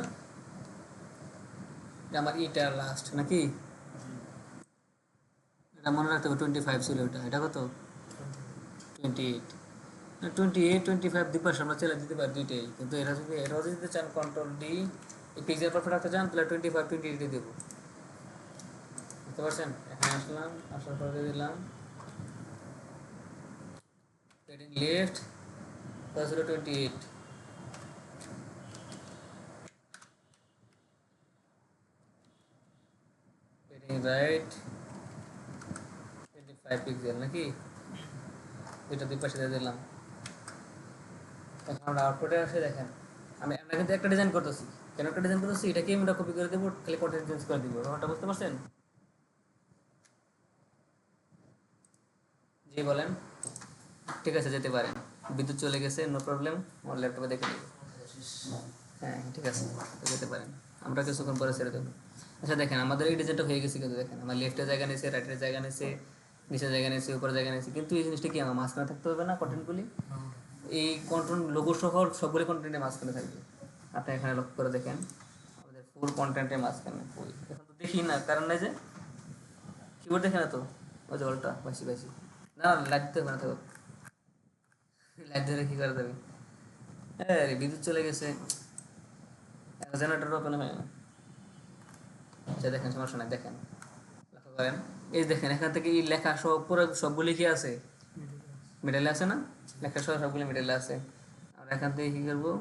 এটা আমার ইটা লাস্ট নাকি, এটা মনে রাখতে হবে 25 ছিল, এটা কত 28, 28 25 দুই পাশে আমরা চলে দিতে পারি দুইটাই, কিন্তু এটাও যদি দিতে চান কন্ট্রোল ডি, এই পিক্সেল পারফেক্ট রাখতে চান তাহলে 25 28 দেবো, বুঝতে পারছেন। এখানে আসলাম, আসার পরে দিলাম হেডিং লেফট, কত ছিল 28, হেডিং রাইট 25 পিক্সেল নাকি, এটা দুই পাশে দিয়ে দিলাম। এখন আমরা আউটপুটে আসে দেখেন, আমরা কিন্তু একটা ডিজাইন করতেছি, কেন একটা ডিজাইন করতেছি, এটাকে আমরা কপি করে দেবো, খালি কন্টেন্ট চেঞ্জ করে দিব, ব্যাপারটা বুঝতে পারছেন। জি বলেন, ঠিক আছে যেতে পারেন, বিদ্যুৎ চলে গেছে, নো প্রবলেম, আমার ল্যাপটপে দেখে নিব। হ্যাঁ ঠিক আছে, যেতে পারেন, আমরা কিছুক্ষণ পরে ছেড়ে দেবো। আচ্ছা দেখেন আমাদের এই ডিজাইনটা হয়ে গেছে, কিন্তু দেখেন আমার লেফটের জায়গা নিয়েছে, রাইটের জায়গা নিয়েছে, নিচের জায়গা নিয়েছে, উপরের জায়গা নিয়েছে, কিন্তু এই জিনিসটা কি আমার মাঝখানে থাকতে হবে না কন্টেন্টগুলি, এই কন্টেন্ট লোগো সহ সবগুলি কন্টেন্টের মাঝখানে থাকবে। আপনি এখানে লক্ষ্য করে দেখেন আমাদের ফুল কন্টেন্টের মাঝখানে, এখন তো দেখি না, কারণ নাই যে কিবোর্ড দেখে না তো, ওই যে ওলটা বাসি বাসি, না লাইট দিতে হবে না তো, লাইট ধরে কী করে দেবে, হ্যাঁ বিদ্যুৎ চলে গেছে, জেনারেটর ওপেন হয় না। আচ্ছা দেখেন সমস্যা নাই, দেখেন লক্ষ্য করেন, এই দেখেন এখান থেকে এই লেখা সব পুরো সবগুলি কি আছে, মিডলে আছে না, লেখা সহ সবগুলি মিডলে আছে। আমরা এখান থেকে কী করবো,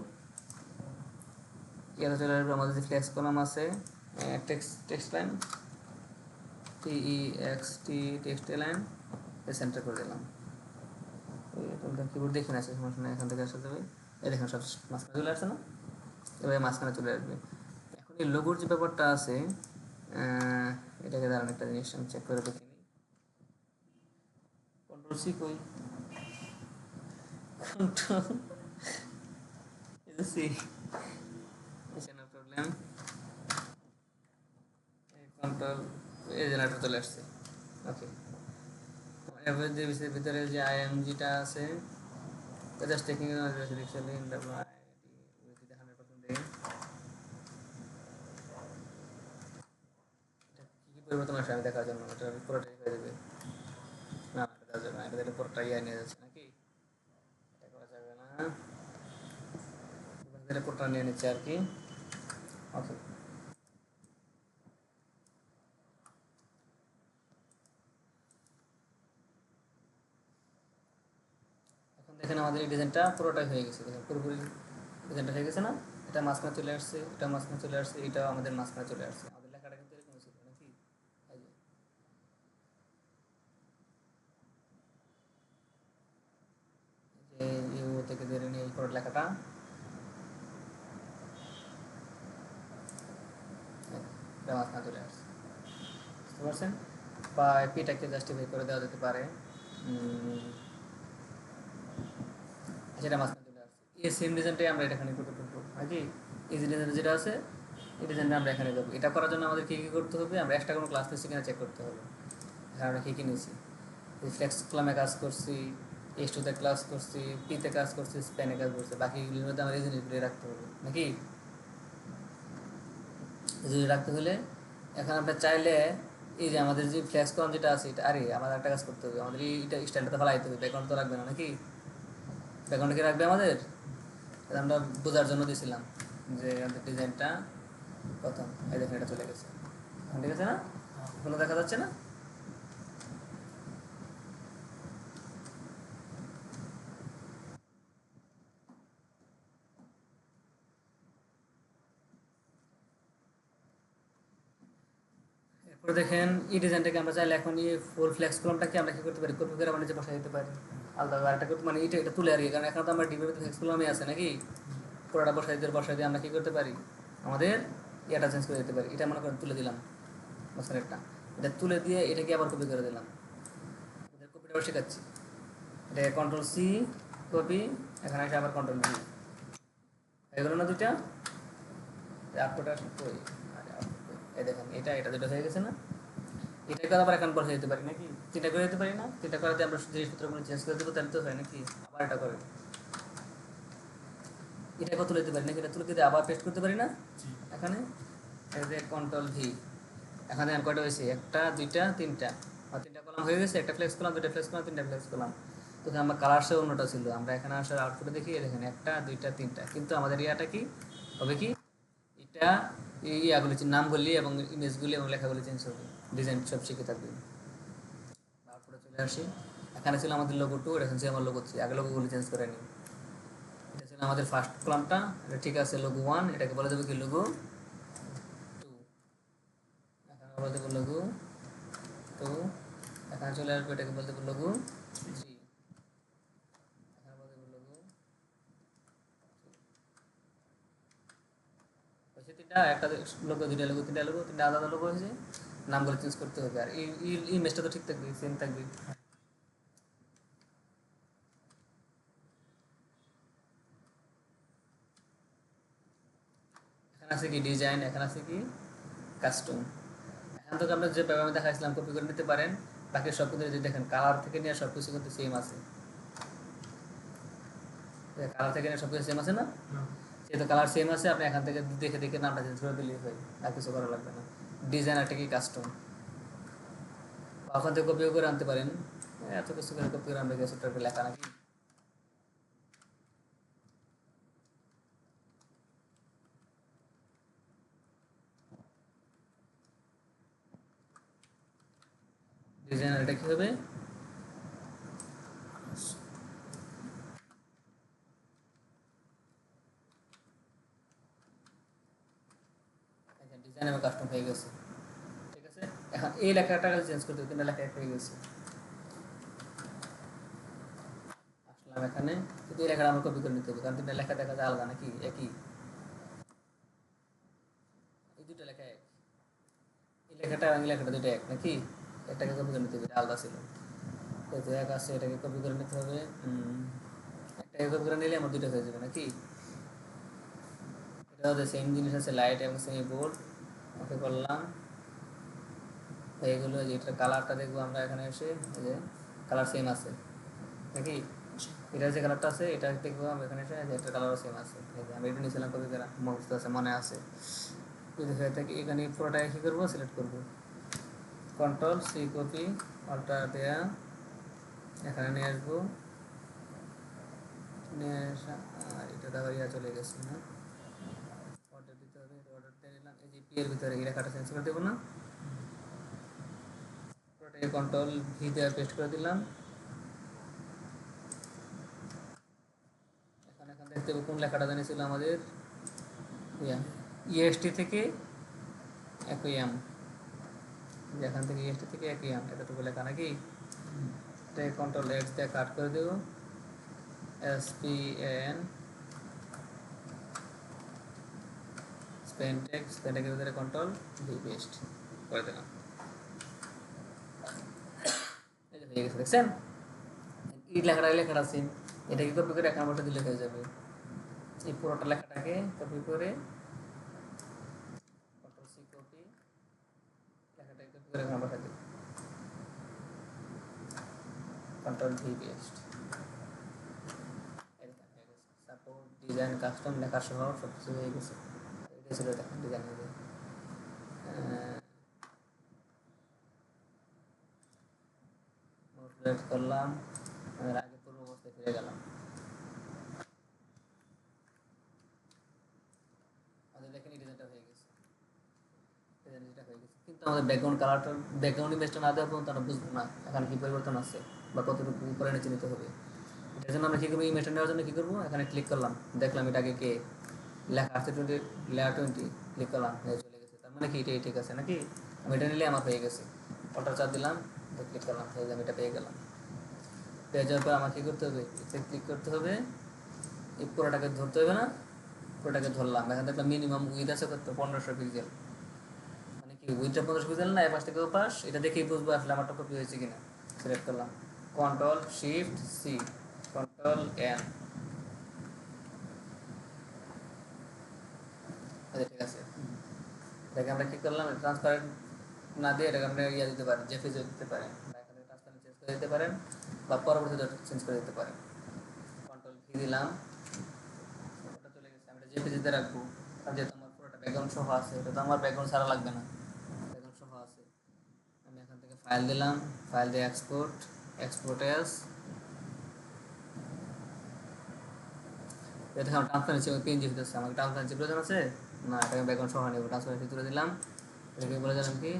ইয়াতে চলে আসবো, আমাদের যে ফ্লেক্স কলাম আছে, text line, TEXT text line, centre করে দিলাম। কিবোর্ড দেখে আছে সমস্যা নেই, এখান থেকে আসা যাবে, এই দেখেন সব মাঝখানে চলে আসছে না, এভাবে মাঝখানে চলে আসবে। এখন এই লোগোর যে ব্যাপারটা আছে, এটাকে দাঁড়ান একটা জিনিস আমি চেক করে দেখে নিই, কন্ট্রোল সি কই, control C, no problem, control, এই জেনারেটর চলে আসছে, ওকে। এবার যে ভিতরে যে আইএমজিটা আছে, just taking residentially in W I D with 100% দিয়ে, এটা কী পরিবর্তন আসে আমি দেখার জন্য, এটা পুরোটাই হয়ে যাবে, না এটা দেওয়া যাবে না, এটা দিলে পুরোটাই নিয়ে যাচ্ছে নাকি, এটা করা যাবে না, দিলে পুরোটা নিয়ে নিচ্ছে আর কি, ওকে। এখন দেখেন আমাদের এই ডিজাইনটা পুরোটাই হয়ে গেছে, দেখেন পুরোপুরি ডিজাইনটা হয়ে গেছে না, এটা মাঝখানে চলে আসছে, এটা মাঝখানে চলে আসছে, এটাও আমাদের মাঝখানে চলে আসছে, আমাদের লেখাটা কিন্তু এরকম ছিল নাকি, এই যে এটা মাঝখানে চলে আসছে, বুঝতে পারছেন? বা পিটাকে জাস্টিফাই করে দেওয়া যেতে পারে, যেটা মাঝখানে চলে আসছে। এই সেম ডিজাইনটাই আমরা এখানে করতে পারবো নাকি? এই যে ডিজাইন যেটা আছে এই ডিজাইনটা আমরা এখানে দেবো। এটা করার জন্য আমাদের কী কী করতে হবে, আমরা এক্সট্রা কোনো ক্লাস নিচ্ছি কিনা চেক করতে হবে। এখানে আমরা কী কী নিয়েছি, ফ্লেক্স কলামে কাজ করছি, এস টুতে ক্লাস করছি, পিতে কাজ করছি, স্প্যানে কাজ করছি, বাকিগুলির মধ্যে আমরা এই জিনিসগুলি রাখতে হবে নাকি? এই জিনিস রাখতে হলে এখন আমরা চাইলে এই যে আমাদের যে ফ্লেক্স কলাম যেটা আছে এটা, আরে আমাদের একটা কাজ করতে হবে, আমাদের এইটা স্টাইলটা তো ফেলাইতে হবে, ব্যাকগ্রাউন্ড তো রাখবে না নাকি? ব্যাকগ্রাউন্ডে কি রাখবে আমাদের? আমরা বোঝার জন্য দিয়েছিলাম যে আমাদের ডিজাইনটা প্রথম এই দেখেন এটা চলে গেছে, ঠিক আছে না? কোনো দেখা যাচ্ছে না? এরপরে দেখেন এই ডিজাইনটাকে আমরা চাইলে এখন এই ফুল ফ্লেক্স কলামটাকে আমরা কি করতে পারি, কপি করে মানে যে বসাই দিতে পারি আলাদা আরেকটা করতে, মানে এটা তুলে আর কি, কারণ এখন তো আমরা ডিবির ফ্লেক্স কলামই আছে নাকি, পুরোটা বসাই দিয়ে আমরা কি করতে পারি, আমাদের এটা চেঞ্জ করে দিতে পারি। এটা মনে করেন তুলে দিলাম বছর একটা, এটা তুলে দিয়ে এটাকে আবার কপি করে দিলাম, এদের কপিটা আবার শেখাচ্ছি। এটা কন্ট্রোল সি কপি, এখানে এসে আবার কন্ট্রোল ভি, হয়ে গেল না দুইটা? আটটা কই, এই দেখেন এটা এটা দুটো হয়ে গেছে না? এটাকে আবার এখন বসাই দিতে পারি নাকি, তিনটা করে দিতে পারি না? তিনটা করাতে আমরা জিনিসপত্রগুলো চেঞ্জ করে দেবো, তাহলে তো হয় নাকি? আবার এটা করে এটাকে তুলে দিতে পারি নাকি, এটা তুলে দিতে আবার পেস্ট করতে পারি না এখানে, এই যে কন্ট্রোল ভি, এখানে কয়টা হয়েছে, একটা দুইটা তিনটা, আর তিনটা কলাম হয়ে গেছে, একটা ফ্লেক্স কলাম, দুইটা ফ্লেক্স কলাম, তিনটা ফ্লেক্স কলাম। তো আমরা কালার সে অন্যটা ছিল, আমরা এখানে আসার আউটপুটে দেখি দেখেন একটা দুইটা তিনটা, কিন্তু আমাদের ইয়াটা কি হবে, কি এটা ইয়াগুলি নামগুলি এবং ইমেজগুলি এবং লেখাগুলি চেঞ্জ হবে, ডিজাইন সব শিখে থাকবে। আউটপুটে চলে আসি, এখানে ছিল আমাদের লোগো 2, এখন ছিল আমার লোগো 3, আগে লোগোগুলি চেঞ্জ করে নিই। এটা ছিল আমাদের ফার্স্ট কলামটা, এটা ঠিক আছে লোগো 1, এটাকে বলে দেবো কি লোগো 2, এখানে বলে দেবো লোগো 2, এখানে চলে আসবে এটাকে বলে দেবো লোগো 3, এখানে বলে দেবো লোগো 2। হয়েছে তিনটা, একটা লোগো, দুইটা লোগো, তিনটা লোগো, তিনটা আলাদা লোগো হয়েছে, নামগুলো চেঞ্জ করতে হবে। আর এই ইমেজটা তো ঠিক থাকবে, সেম থাকবে। এখানে আছে কি ডিজাইন, এখানে আছে কি কাস্টম। এখান থেকে আমরা যেভাবে আমি দেখাইছিলাম কপি করে নিতে পারেন, বাকি সব কিছু যদি দেখেন কালার থেকে নিয়ে সব কিছু কিন্তু সেম আছে, কালার থেকে নিয়ে সব কিছু সেম আছে না? যেহেতু কালার সেম আছে, আপনি এখান থেকে দেখে দেখে নামটা চেঞ্জ করে দিলেই হয়, আর কিছু করা লাগবে না। ডিজাইন একটা কি কাস্টম, ওখান থেকে কপিও করে আনতে পারেন, এত কিছু করে কপি করে আনবে গেছে লেখা নাকি। ডিজাইন এটা কি হবে, ডিজাইন এবং কাস্টম হয়ে গেছে, ঠিক আছে। এখন এই লেখাটা চেঞ্জ করতে হবে, তিনটা লেখা এক হয়ে গেছে। আসলাম এখানে, কিন্তু এই লেখাটা আমার কপি করে নিতে হবে, কারণ তিনটা লেখা দেখা যায় আলাদা নাকি, একই, এই দুটো লেখা এক, এই লেখাটা এবং এই লেখাটা দুটো এক নাকি, এটাকে কপি করে নিতে হবে, এটা আলাদা ছিল, তো এক আছে, এটাকে কপি করে নিতে হবে, একটাকে কপি করে নিলে আমার দুটো হয়ে যাবে নাকি। এটা হচ্ছে সেম জিনিস আছে, লাইট এবং সেমি বোল্ড, ওকে করলাম, এইগুলো যেটা কালারটা দেখবো আমরা এখানে এসে, এই যে কালার সেম আছে নাকি, এটা যে কালারটা আছে এটা দেখবো আমরা এখানে এসে, যে একটা কালারও সেম আছে, আমি এটা নিয়েছিলাম কপি করা, মুখস্থ আছে, মনে আছে। যদি হয়ে থাকে এখানে পুরোটাকে কী করবো, সিলেক্ট করবো, কন্ট্রোল সি কপি, অল্টার দেয়া, এখানে নিয়ে আসবো, নিয়ে আসা, এটা তো আবার ইয়া চলে গেছে না, অর্ডার দিতে হবে, অর্ডার দিয়ে নিলাম, এই যে পি এর ভিতরে এই লেখাটা চেঞ্জ করে দেবো না, পুরোটাকে কন্ট্রোল ভি দিয়ে পেস্ট করে দিলাম। এখানে দেখতে হবে কোন লেখাটা জানিয়েছিল আমাদের, ইএসটি থেকে অ্যাকুয়াম, যেখান থেকে ইএসটি থেকে অ্যাকুয়াম, এতটুকু লেখা নাকি, এটাকে কন্ট্রোল এক্স দিয়ে কাট করে দেব, SPAN স্পেনটেকের ভিতরে কন্ট্রোল ভি পেস্ট করে দিলাম, এই যে হয়ে গেছে দেখছেন। ই লেখাটা আছে, এটাকে কপি করে এক নম্বরটা দিলে হয়ে যাবে। এই পুরোটা লেখাটাকে কপি করে কন্ট্রোল সি কপি, লেখাটাকে কপি করে এক নম্বরটা দিই, কন্ট্রোল ভি পেস্ট, এরকম হয়ে গেছে। সাপোর্ট ডিজাইন কাস্টম লেখা সহ সব কিছু হয়ে গেছে। এটা ছিল দেখেন ডিজাইন হবে। নোট করলাম, আমি আগে পূর্ব অবস্থায় ফিরে গেলাম। আমাদের দেখেন এই ডিজাইনটা হয়ে গেছে, ডিজাইনটা হয়ে গেছে। কিন্তু আমাদের ব্যাকগ্রাউন্ড কালারটা, ব্যাকগ্রাউন্ড ইমেজটা না দেওয়া পর্যন্ত আমরা বুঝবো না এখানে কী পরিবর্তন আছে বা কতটুকু উপরে নিচে নিতে হবে। এটার জন্য আমরা কী করবো, ইমেজটা নেওয়ার জন্য কী করবো, এখানে ক্লিক করলাম, দেখলাম এটাকে কে লেখা আসছে 20 লেয়ার 20, ক্লিক করলাম, চলে গেছে। তার মানে কি এটাই ঠিক আছে নাকি, আমি এটা নিলে আমার হয়ে গেছে। অল্টার চাপ দিলাম, ক্লিক করলাম, হয়ে যাবে, এটা পেয়ে গেলাম। পেয়ে যাওয়ার পর আমার কী করতে হবে, ক্লিক করতে হবে, এই পুরোটাকে ধরতে হবে না, পুরোটাকে ধরলাম। এখানে দেখলাম মিনিমাম উইথ আছে কত, 1500 পিক্সেল। মানে কি উইথটা 1500 পিক্সেল না, এপাশ থেকে ওপাশ, এটা দেখেই বুঝবো আসলে আমারটা কপি হয়েছে কিনা। সিলেক্ট করলাম, control shift C, control N, ঠিক আছে। এটাকে আমরা কী করলাম, ট্রান্সপারেন্ট না দিয়ে এটাকে আমরা ইয়ে দিতে পারেন, জেপিজি দিতে পারেন, বা এখানে ট্রান্সপারেন্ট চেঞ্জ করে দিতে পারেন, বা পরবর্তীতে চেঞ্জ করে দিতে পারেন। কন্ট্রোল ভি দিলাম, ওটা চলে গেছে। আমি এটা জেপিজিতে রাখবো, আর যেহেতু আমার পুরোটা ব্যাকগ্রাউন্ড সহ আছে, এটা তো আমার ব্যাকগ্রাউন্ড ছাড়া লাগবে না, ব্যাকগ্রাউন্ড সহ আছে। আমি এখান থেকে ফাইল দিলাম, ফাইল দিয়ে এক্সপোর্ট, এক্সপোর্ট এস, এটা দেখলাম ট্রান্সপারেন্সি পিএনজি হতেছে। আমাকে ট্রান্সপারেন্সি প্রয়োজন আছে না, এটাকে ব্যাকগ্রাউন্ড সহ নেব, ট্রান্সপারেন্সি তুলে দিলাম, এটাকে বলে দিলাম কি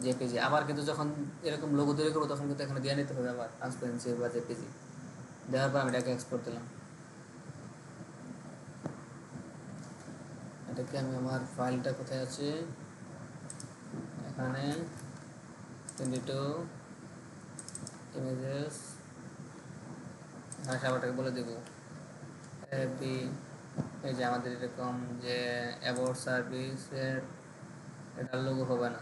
জেপিজি। আবার কিন্তু যখন এরকম লোগো তৈরি করবো তখন কিন্তু এখানে দিয়ে নিতে হবে আবার ট্রান্সপারেন্সি বা জেপিজি। দেওয়ার পর আমি এটাকে এক্সপোর্ট দিলাম। এটাকে আমি আমার ফাইলটা কোথায় আছে, এখানে 22 ইমেজেস, আবারটাকে বলে দেবো বি। এই যে আমাদের এরকম যে অ্যাবাউট সার্ভিসের এটার লোগো হবে না,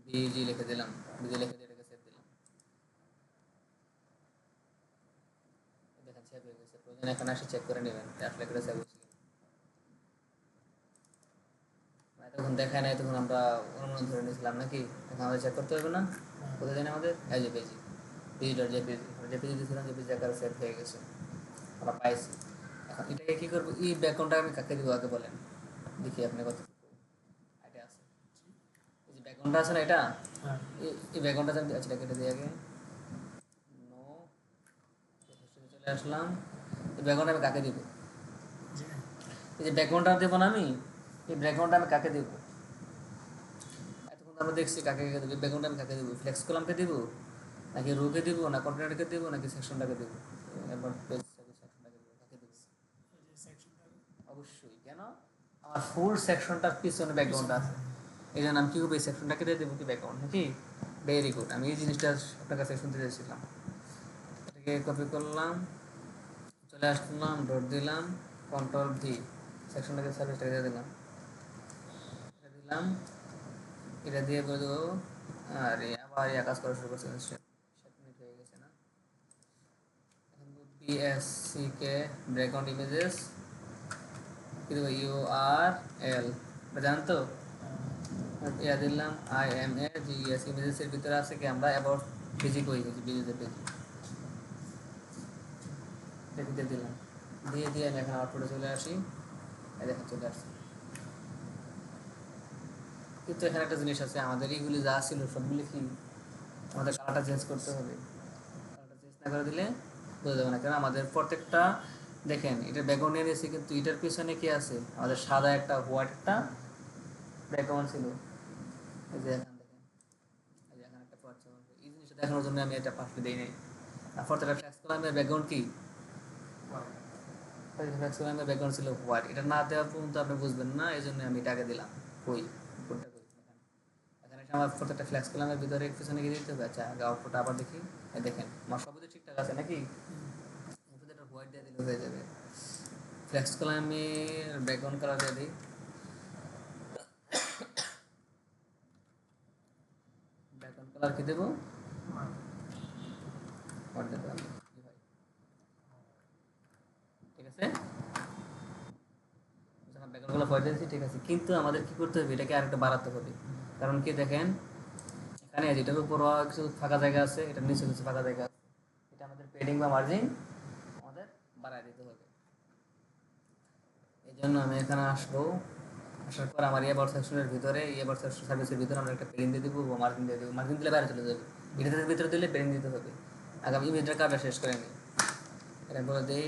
বিজি লিখে দিলাম, বিজি লিখে দিয়ে এটাকে সেভ দিলাম। দেখেন সেভ হয়ে গেছে। প্রয়োজন এখানে এসে চেক করে নেবেন আসলে এটা সেভ হয়েছে কিনা। তখন দেখায় নাই, তখন আমরা অনুমান ধরে নিয়েছিলাম নাকি, এখন আমাদের চেক করতে হবে না। কোথায় জানি আমাদের এই যে পেজি, পিজি.জেপিজি, জেপিজি দিয়েছিলাম, জেপিজি আকারে সেভ হয়ে গেছে, আমরা পাইছি। এখন এটাকে কী করবো, এই ব্যাকগ্রাউন্ডটা আমি কাকে দিব আগে বলেন, দেখি আপনি কত আইডিয়া আছে। এই যে ব্যাকগ্রাউন্ডটা আছে না, এটা এই ব্যাকগ্রাউন্ডটা আমি আচ্ছা কেটে দিই আগে, নো, চলে আসলাম। এই ব্যাকগ্রাউন্ড আমি কাকে দিব, এই যে ব্যাকগ্রাউন্ডটা দেবো না আমি, এই ব্যাকগ্রাউন্ডটা আমি কাকে দেবো, এতক্ষণ আমরা দেখছি কাকে কাকে দেবো। ব্যাকগ্রাউন্ডটা আমি কাকে দেবো, ফ্লেক্স কলামকে দেবো, নাকি রোকে দেবো, না কন্টেনারকে দেবো, নাকি সেকশনটাকে দেবো, এবার সেকশনটাকে দেবো, কাকে দেবো? অবশ্যই, কেন আমার ফুল সেকশনটার পিছনে ব্যাকগ্রাউন্ড আছে, এই জন্য আমি কী করবো, এই সেকশনটাকে দিয়ে দেবো কি ব্যাকগ্রাউন্ড নাকি। ভেরি গুড, আমি এই জিনিসটা আপনার কাছে শুনতে চাইছিলাম। এটাকে কপি করলাম, চলে আসলাম, ডট দিলাম, কন্ট্রোল ভি, সেকশনটাকে সার্ভিসটাকে দিয়ে দিলাম, এটা দিলাম, এটা দিয়ে বলে দেবো। আরে আবার কাজ করা শুরু করছে, 7 মিনিট হয়ে গেছে না। এখন বিএসসি কে ব্যাকগ্রাউন্ড ইমেজেস কি দেবো, URL জানেন তো, ইয়া দিলাম IMAGES, ইমেজেসের ভিতরে আছে কি আমরা অ্যাবাউট পেজি কই গেছি, পেজের পেজি দেখতে দিলাম, দিয়ে দিয়ে আমি এখন আউটপুটে চলে আসি, এই দেখেন চলে আসছি। কিন্তু এখানে একটা জিনিস আছে, আমাদের এইগুলি যা ছিল সবগুলি কি আমাদের কালারটা চেঞ্জ করতে হবে। কালারটা চেঞ্জ না করে দিলে বোঝা যাবে না, কারণ আমাদের প্রত্যেকটা দেখেন এটা ব্যাকগ্রাউন্ড নিয়ে নিয়েছি, কিন্তু এটার পিছনে কি আছে, আমাদের সাদা একটা হোয়াইট একটা ব্যাকগ্রাউন্ড ছিল। এই যে এখন দেখেন, এই যে এখানে একটা পাচ্ছি, এই জিনিসটা দেখানোর জন্য আমি এটা পাশে দিই নাই। আর প্রত্যেকটা ফ্ল্যাক্স কলামের ব্যাকগ্রাউন্ড কি, ফ্ল্যাক্স কলামের ব্যাকগ্রাউন্ড ছিল হোয়াইট, এটা না দেওয়া পর্যন্ত আপনি বুঝবেন না, এই জন্য আমি এটাকে দিলাম। কই কোনটা কই এখানে এসে আমার প্রত্যেকটা ফ্ল্যাক্স কলামের ভিতরে পিছনে গিয়ে দিতে হবে। আচ্ছা আগে আউটপুট আবার দেখি, এই দেখেন আমার সবই ঠিক ঠিকঠাক আছে নাকি? উপরে একটা হোয়াইট দিয়ে দিলে হয়ে যাবে। ফ্লেক্স কালার আমি ব্যাকগ্রাউন্ড কালার দিয়ে দিই। ব্যাকগ্রাউন্ড কালার কি দেবো? হোয়াইট দিয়ে দিলাম। ঠিক আছে, ব্যাকগ্রাউন্ড কালার হোয়াইট দিয়েছি, ঠিক আছে। কিন্তু আমাদের কি করতে হবে, এটাকে আরেকটা বাড়াতে হবে। কারণ কি দেখেন, এখানে যেটার উপর কিছু ফাঁকা জায়গা আছে, এটার নিচে কিছু ফাঁকা জায়গা আছে, এটা আমাদের পেডিং বা মার্জিন আমাদের বাড়ায় দিতে হবে। এই জন্য আমি এখানে আসবো, আসার পর আমার এবার সেকশনের ভিতরে, এবার সেকশন সার্ভিসের ভিতরে আমরা একটা পেডিং দিয়ে দেবো বা মার্জিন দিয়ে দেবো। মার্জিন দিলে বাইরে চলে যাবে, এটাতে ভিতরে দিলে পেডিং দিতে হবে। আগে আমি ইমেজের কাজটা শেষ করে নিই। এটা বলে দিই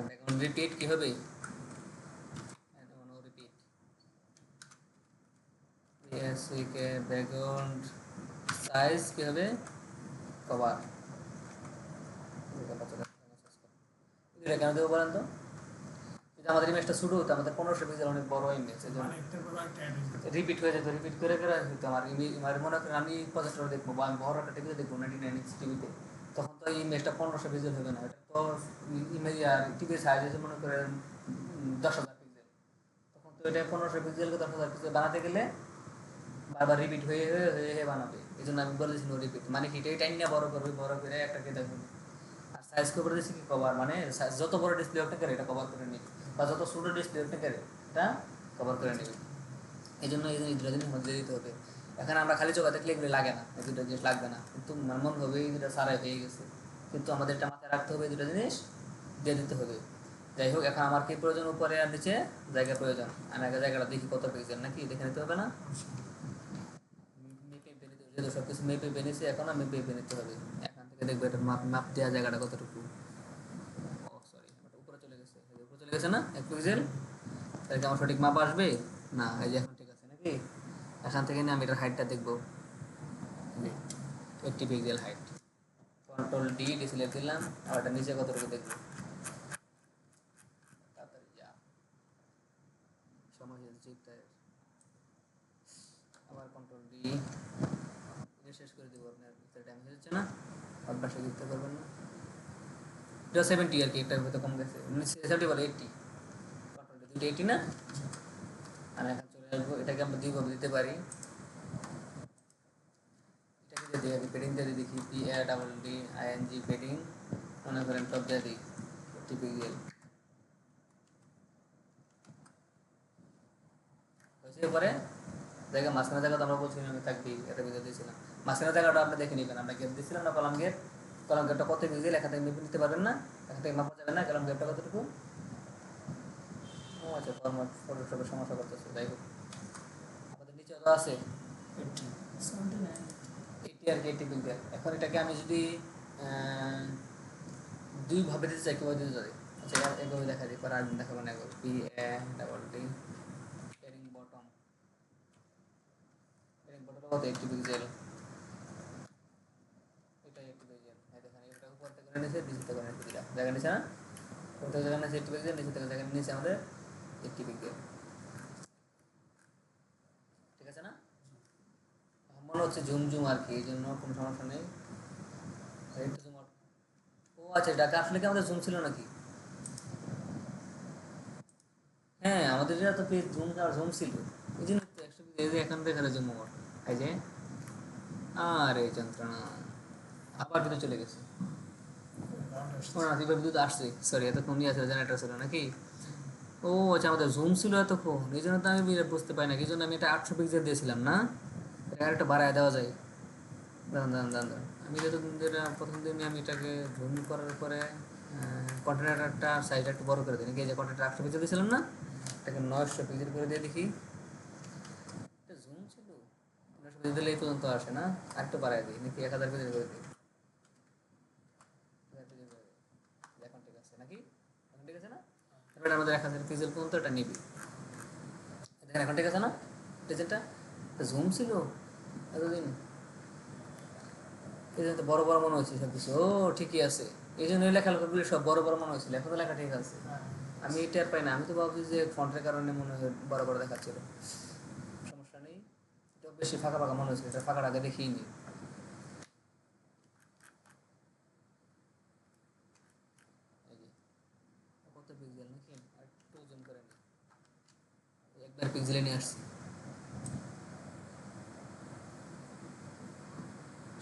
ব্যাকগ্রাউন্ড রিপিট কী হবে, রিপিট কে ব্যাকগ্রাউন্ড সাইজ কী হবে, কভার। এটা কেন দেবো বলেন তো? যদি আমাদের ইমেজটা ছোটো হতো, আমাদের 1500 পিক্সেল অনেক বড় ইমেজ, এই জন্য রিপিট হয়ে যেত, রিপিট করে করে হতো। আমার আমার মনে করেন আমি প্রজেক্টর দেখবো বা আমি বড় একটা টিভিতে দেখবো 99 টিভিতে, তখন তো এই ইমেজটা 1500 পিক্সেল হবে না। এটা তো ইমেজ আর টিভির সাইজ আছে মনে করেন 10,000 পিক্সেল, তখন তো এটা 1500 পিক্সেলকে 10,000 পিক্সেল বানাতে গেলে বারবার রিপিট হয়ে হয়ে হয়ে হয়ে বানাবে। এই জন্য আমি বলেছি নো রিপিট, মানে কি এটাই টাইম না বড় করবে, বড় করে একটাকে দেখবে। আর সাইজ কভার দিয়েছি কি কভার, মানে যত বড় ডিসপ্লে ওটা করে এটা কভার করে নিবে, বা যত ছোটো ডিসপ্লে ওটা করে এটা কভার করে নেবে। এই জন্য এই দুটো জিনিস মধ্যে দিতে হবে। এখানে আমরা খালি চোখা দেখলে এগুলো লাগে না, এই দুটো জিনিস লাগবে না, কিন্তু মন হবে এই দুটো সারাই হয়ে গেছে, কিন্তু আমাদের এটা মাথায় রাখতে হবে, এই দুটো জিনিস দিয়ে দিতে হবে। যাই হোক, এখন আমার কি প্রয়োজন, উপরে আর নিচে জায়গা প্রয়োজন। আমি আগে জায়গাটা দেখি কত পেয়েছেন নাকি দেখে নিতে হবে না? মেপে বেনিতে যেহেতু সব কিছু মেপে বেনিয়েছি, এখন আমি মেপে নিতে হবে। এখান থেকে দেখবো এটার মাপ মাপ দেওয়া জায়গাটা কতটুকু। ও সরি, উপরে চলে গেছে, উপরে চলে গেছে না 1 পিক্সেল, তাহলে আমার সঠিক মাপ আসবে না? এই যে এখন ঠিক আছে নাকি? এখান থেকে নিয়ে আমি এটার হাইটটা দেখবো, 80 pixel height. Control D display দিলাম, আর এটা নিচে কতটুকু দেখবো, তাড়াতাড়ি যা, সময় হয়েছে চিন্তা। আবার কন্ট্রোল ডি, এটা শেষ করে দেবো। আপনার ভিতরে টাইম হয়ে যাচ্ছে না, অভ্যাসে যুক্ত করবেন না। এটা 70 আর কি, একটার হয়তো কম গেছে, 70 বলে 80, কন্ট্রোল ডি দুটো 80 না। আমি এখন চলে আসবো, এটাকে আমরা দুইভাবে দিতে পারি। এটাকে যদি আমি পেডিং দিয়ে দেখি, PADDING পেডিং, মনে করেন টপ দিয়ে দিই 50 পিক্সেল হয়েছে। পরে জায়গা মাঝখানে জায়গা তো আমরা বলছিলাম আমি থাকবি, এটা ভিতরে দিয়েছিলাম। মাঝখানে জায়গাটা আপনি দেখে নেবেন, আমরা গেট দিয়েছিলাম না, কলাম গেট। কলাম গেটটা কত পিক্সেল এখান থেকে মেপে নিতে পারবেন না, এখান থেকে মাপা যাবে না কলাম গেটটা কতটুকু। ও আচ্ছা, ফটোশপের সমস্যা করতেছে। যাই হোক, আমাদের নিচে তো আছে 80 আর কি, 80 পিক্সেল। এখন এটাকে আমি যদি দুইভাবে দিতে চাই, কীভাবে দিতে চাই? আচ্ছা, এভাবে দেখা দিই, পরে আরেকদিন দেখাবো না। এভাবে PADD পেরিং বটম, পেরিং বটম কত 80 পিক্সেল, এটাই 80 পিক্সেল। এই দেখেন, এটা উপর থেকে নিচে, নিচে থেকে নিচে দিলাম, জায়গা নিচে না, উপর থেকে জায়গা নিচে 80 পিক্সেল, নিচে থেকে জায়গা নিচে আমাদের 80 পিক্সেল। ঠিক আছে না? মনে হচ্ছে ঝুম ঝুম আর কি, এই জন্য কোনো সমস্যা নেই। Zoom out. ও আচ্ছা, ডাটা আসলে কি আমাদের জুম ছিল নাকি? হ্যাঁ, আমাদের এটা তো পেজ জুম আর জুম ছিল, এই জন্য তো 100 এই যে এখান থেকে জুম আউট, এই যে আর এই যন্ত্রণা আবার ভিতরে চলে গেছে। ও না, বিদ্যুৎ আসছে, সরি, এতক্ষণ নিয়ে আসলে জেনারেটর ছিল নাকি? ও আচ্ছা, আমাদের জুম ছিল এতক্ষণ, এই জন্য তো আমি বুঝতে পারি না, এই জন্য আমি এটা 800 পিক্সেল দিয়েছিলাম না, এটা আরেকটা বাড়ায় দেওয়া যায়। দাঁড়ান দাঁড়ান দাঁড়ান দাঁড়ান, আমি যত প্রথম দিনে আমি এটাকে জুম করার পরে কন্টেনারটা সাইজটা একটু বড় করে দিই নাকি, এই যে কন্টেনার 800 পিক্সেল দিয়েছিলাম না, এটাকে 900 পিক্সেল করে দিয়ে দেখি। এটা জুম ছিল 900 পিক্সেল দিলে এই পর্যন্ত আসে না, আরেকটু বাড়ায় দিই নাকি 1000 পিক্সেল করে দিই। এখন ঠিক আছে নাকি? এখন ঠিক আছে না? এবার আমাদের 1000 পিক্সেল পর্যন্ত এটা নিবি। দেখেন এখন ঠিক আছে না? ডিজাইনটা জুম ছিল এতদিন, এই জন্য তো বড় বড় মনে হচ্ছে সব কিছু। ও ঠিকই আছে, এই জন্য লেখালেখাগুলি সব বড় বড় মনে হয়েছিল, এখন তো লেখা ঠিক আছে। আমি টের পাই না, আমি তো ভাবছি যে ফন্টের কারণে মনে হয় বড় বড় দেখাচ্ছিল। সমস্যা নেই, এটা বেশি ফাঁকা ফাঁকা মনে হয়েছিল, এটা ফাঁকার আগে দেখিয়ে নি। পিক্সেলে নিয়ে আসছি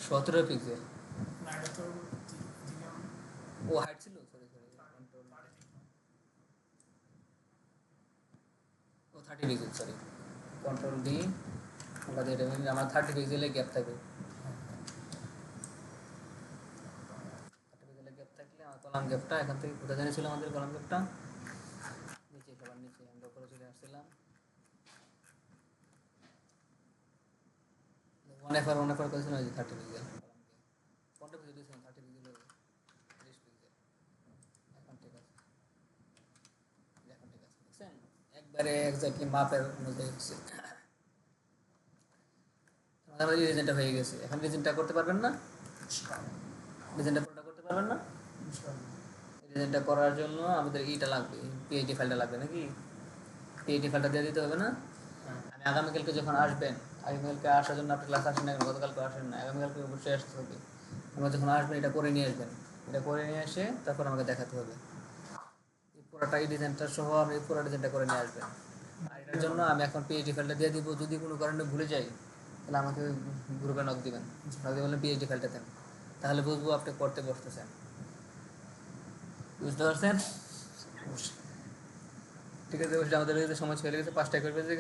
17 পিক্সেল। ও হাইট ছিল, সরি সরি, কন্ট্রোল ও 30 পিক্সেল, সরি কন্ট্রোল ডি। আমরা দিয়ে দেবেন আমার 30 পিক্সেলে গ্যাপ থাকে। 30 পিক্সেলে গ্যাপ থাকলে আমার কলাম গ্যাপটা এখান থেকে কোথায় জানি ছিল আমাদের কলাম গ্যাপটা, নিচে সবার নিচে আমরা উপরে চলে আসছিলাম। ওয়ান এফ আর করেছিল যে 30 পিক্সেল কলাম গ্যাপ, কোনটা পিক্সেল দিয়েছিলাম 30 পিক্সেল 30 পিক্সেল। এখন ঠিক আছে, এখন ঠিক আছে, দেখছেন একবারে এক্স্যাক্টলি মাপের অনুযায়ী হচ্ছে। আমাদের রিজেনটা হয়ে গেছে, এখন রিজেনটা করতে পারবেন না, রিজেনটা পুরোটা করতে পারবেন না। রিজেনটা করার জন্য আমাদের ইটা লাগবে, পিএইচডি ফাইলটা লাগবে নাকি, পিএইচডি ফাইলটা দিয়ে দিতে হবে না। আমি আগামীকালকে যখন আসবেন, আগামীকালকে আসার জন্য আপনি ক্লাস আসেন না কেন, গতকালকে আসেন না, আগামীকালকে অবশ্যই আসতে হবে। আমরা যখন আসবেন এটা করে নিয়ে আসবেন, এটা করে নিয়ে এসে তারপর আমাকে দেখাতে হবে এই পুরোটা, এই ডিজাইনটা সহ আমি পুরো ডিজাইনটা করে নিয়ে আসবেন। আর এটার জন্য আমি এখন পিএইচডি ফাইলটা দিয়ে দিব, যদি কোনো কারণে ভুলে যাই তাহলে আমাকে গ্রুপে নক দিবেন, নক দিয়ে বললেন পিএইচডি ফাইলটা দেন, তাহলে বুঝবো আপনি পড়তে বসতেছেন। বুঝতে পারছেন? ঠিক আছে, আমাদের সময় চলে গেছে, 5টা করে বেজে গেছে।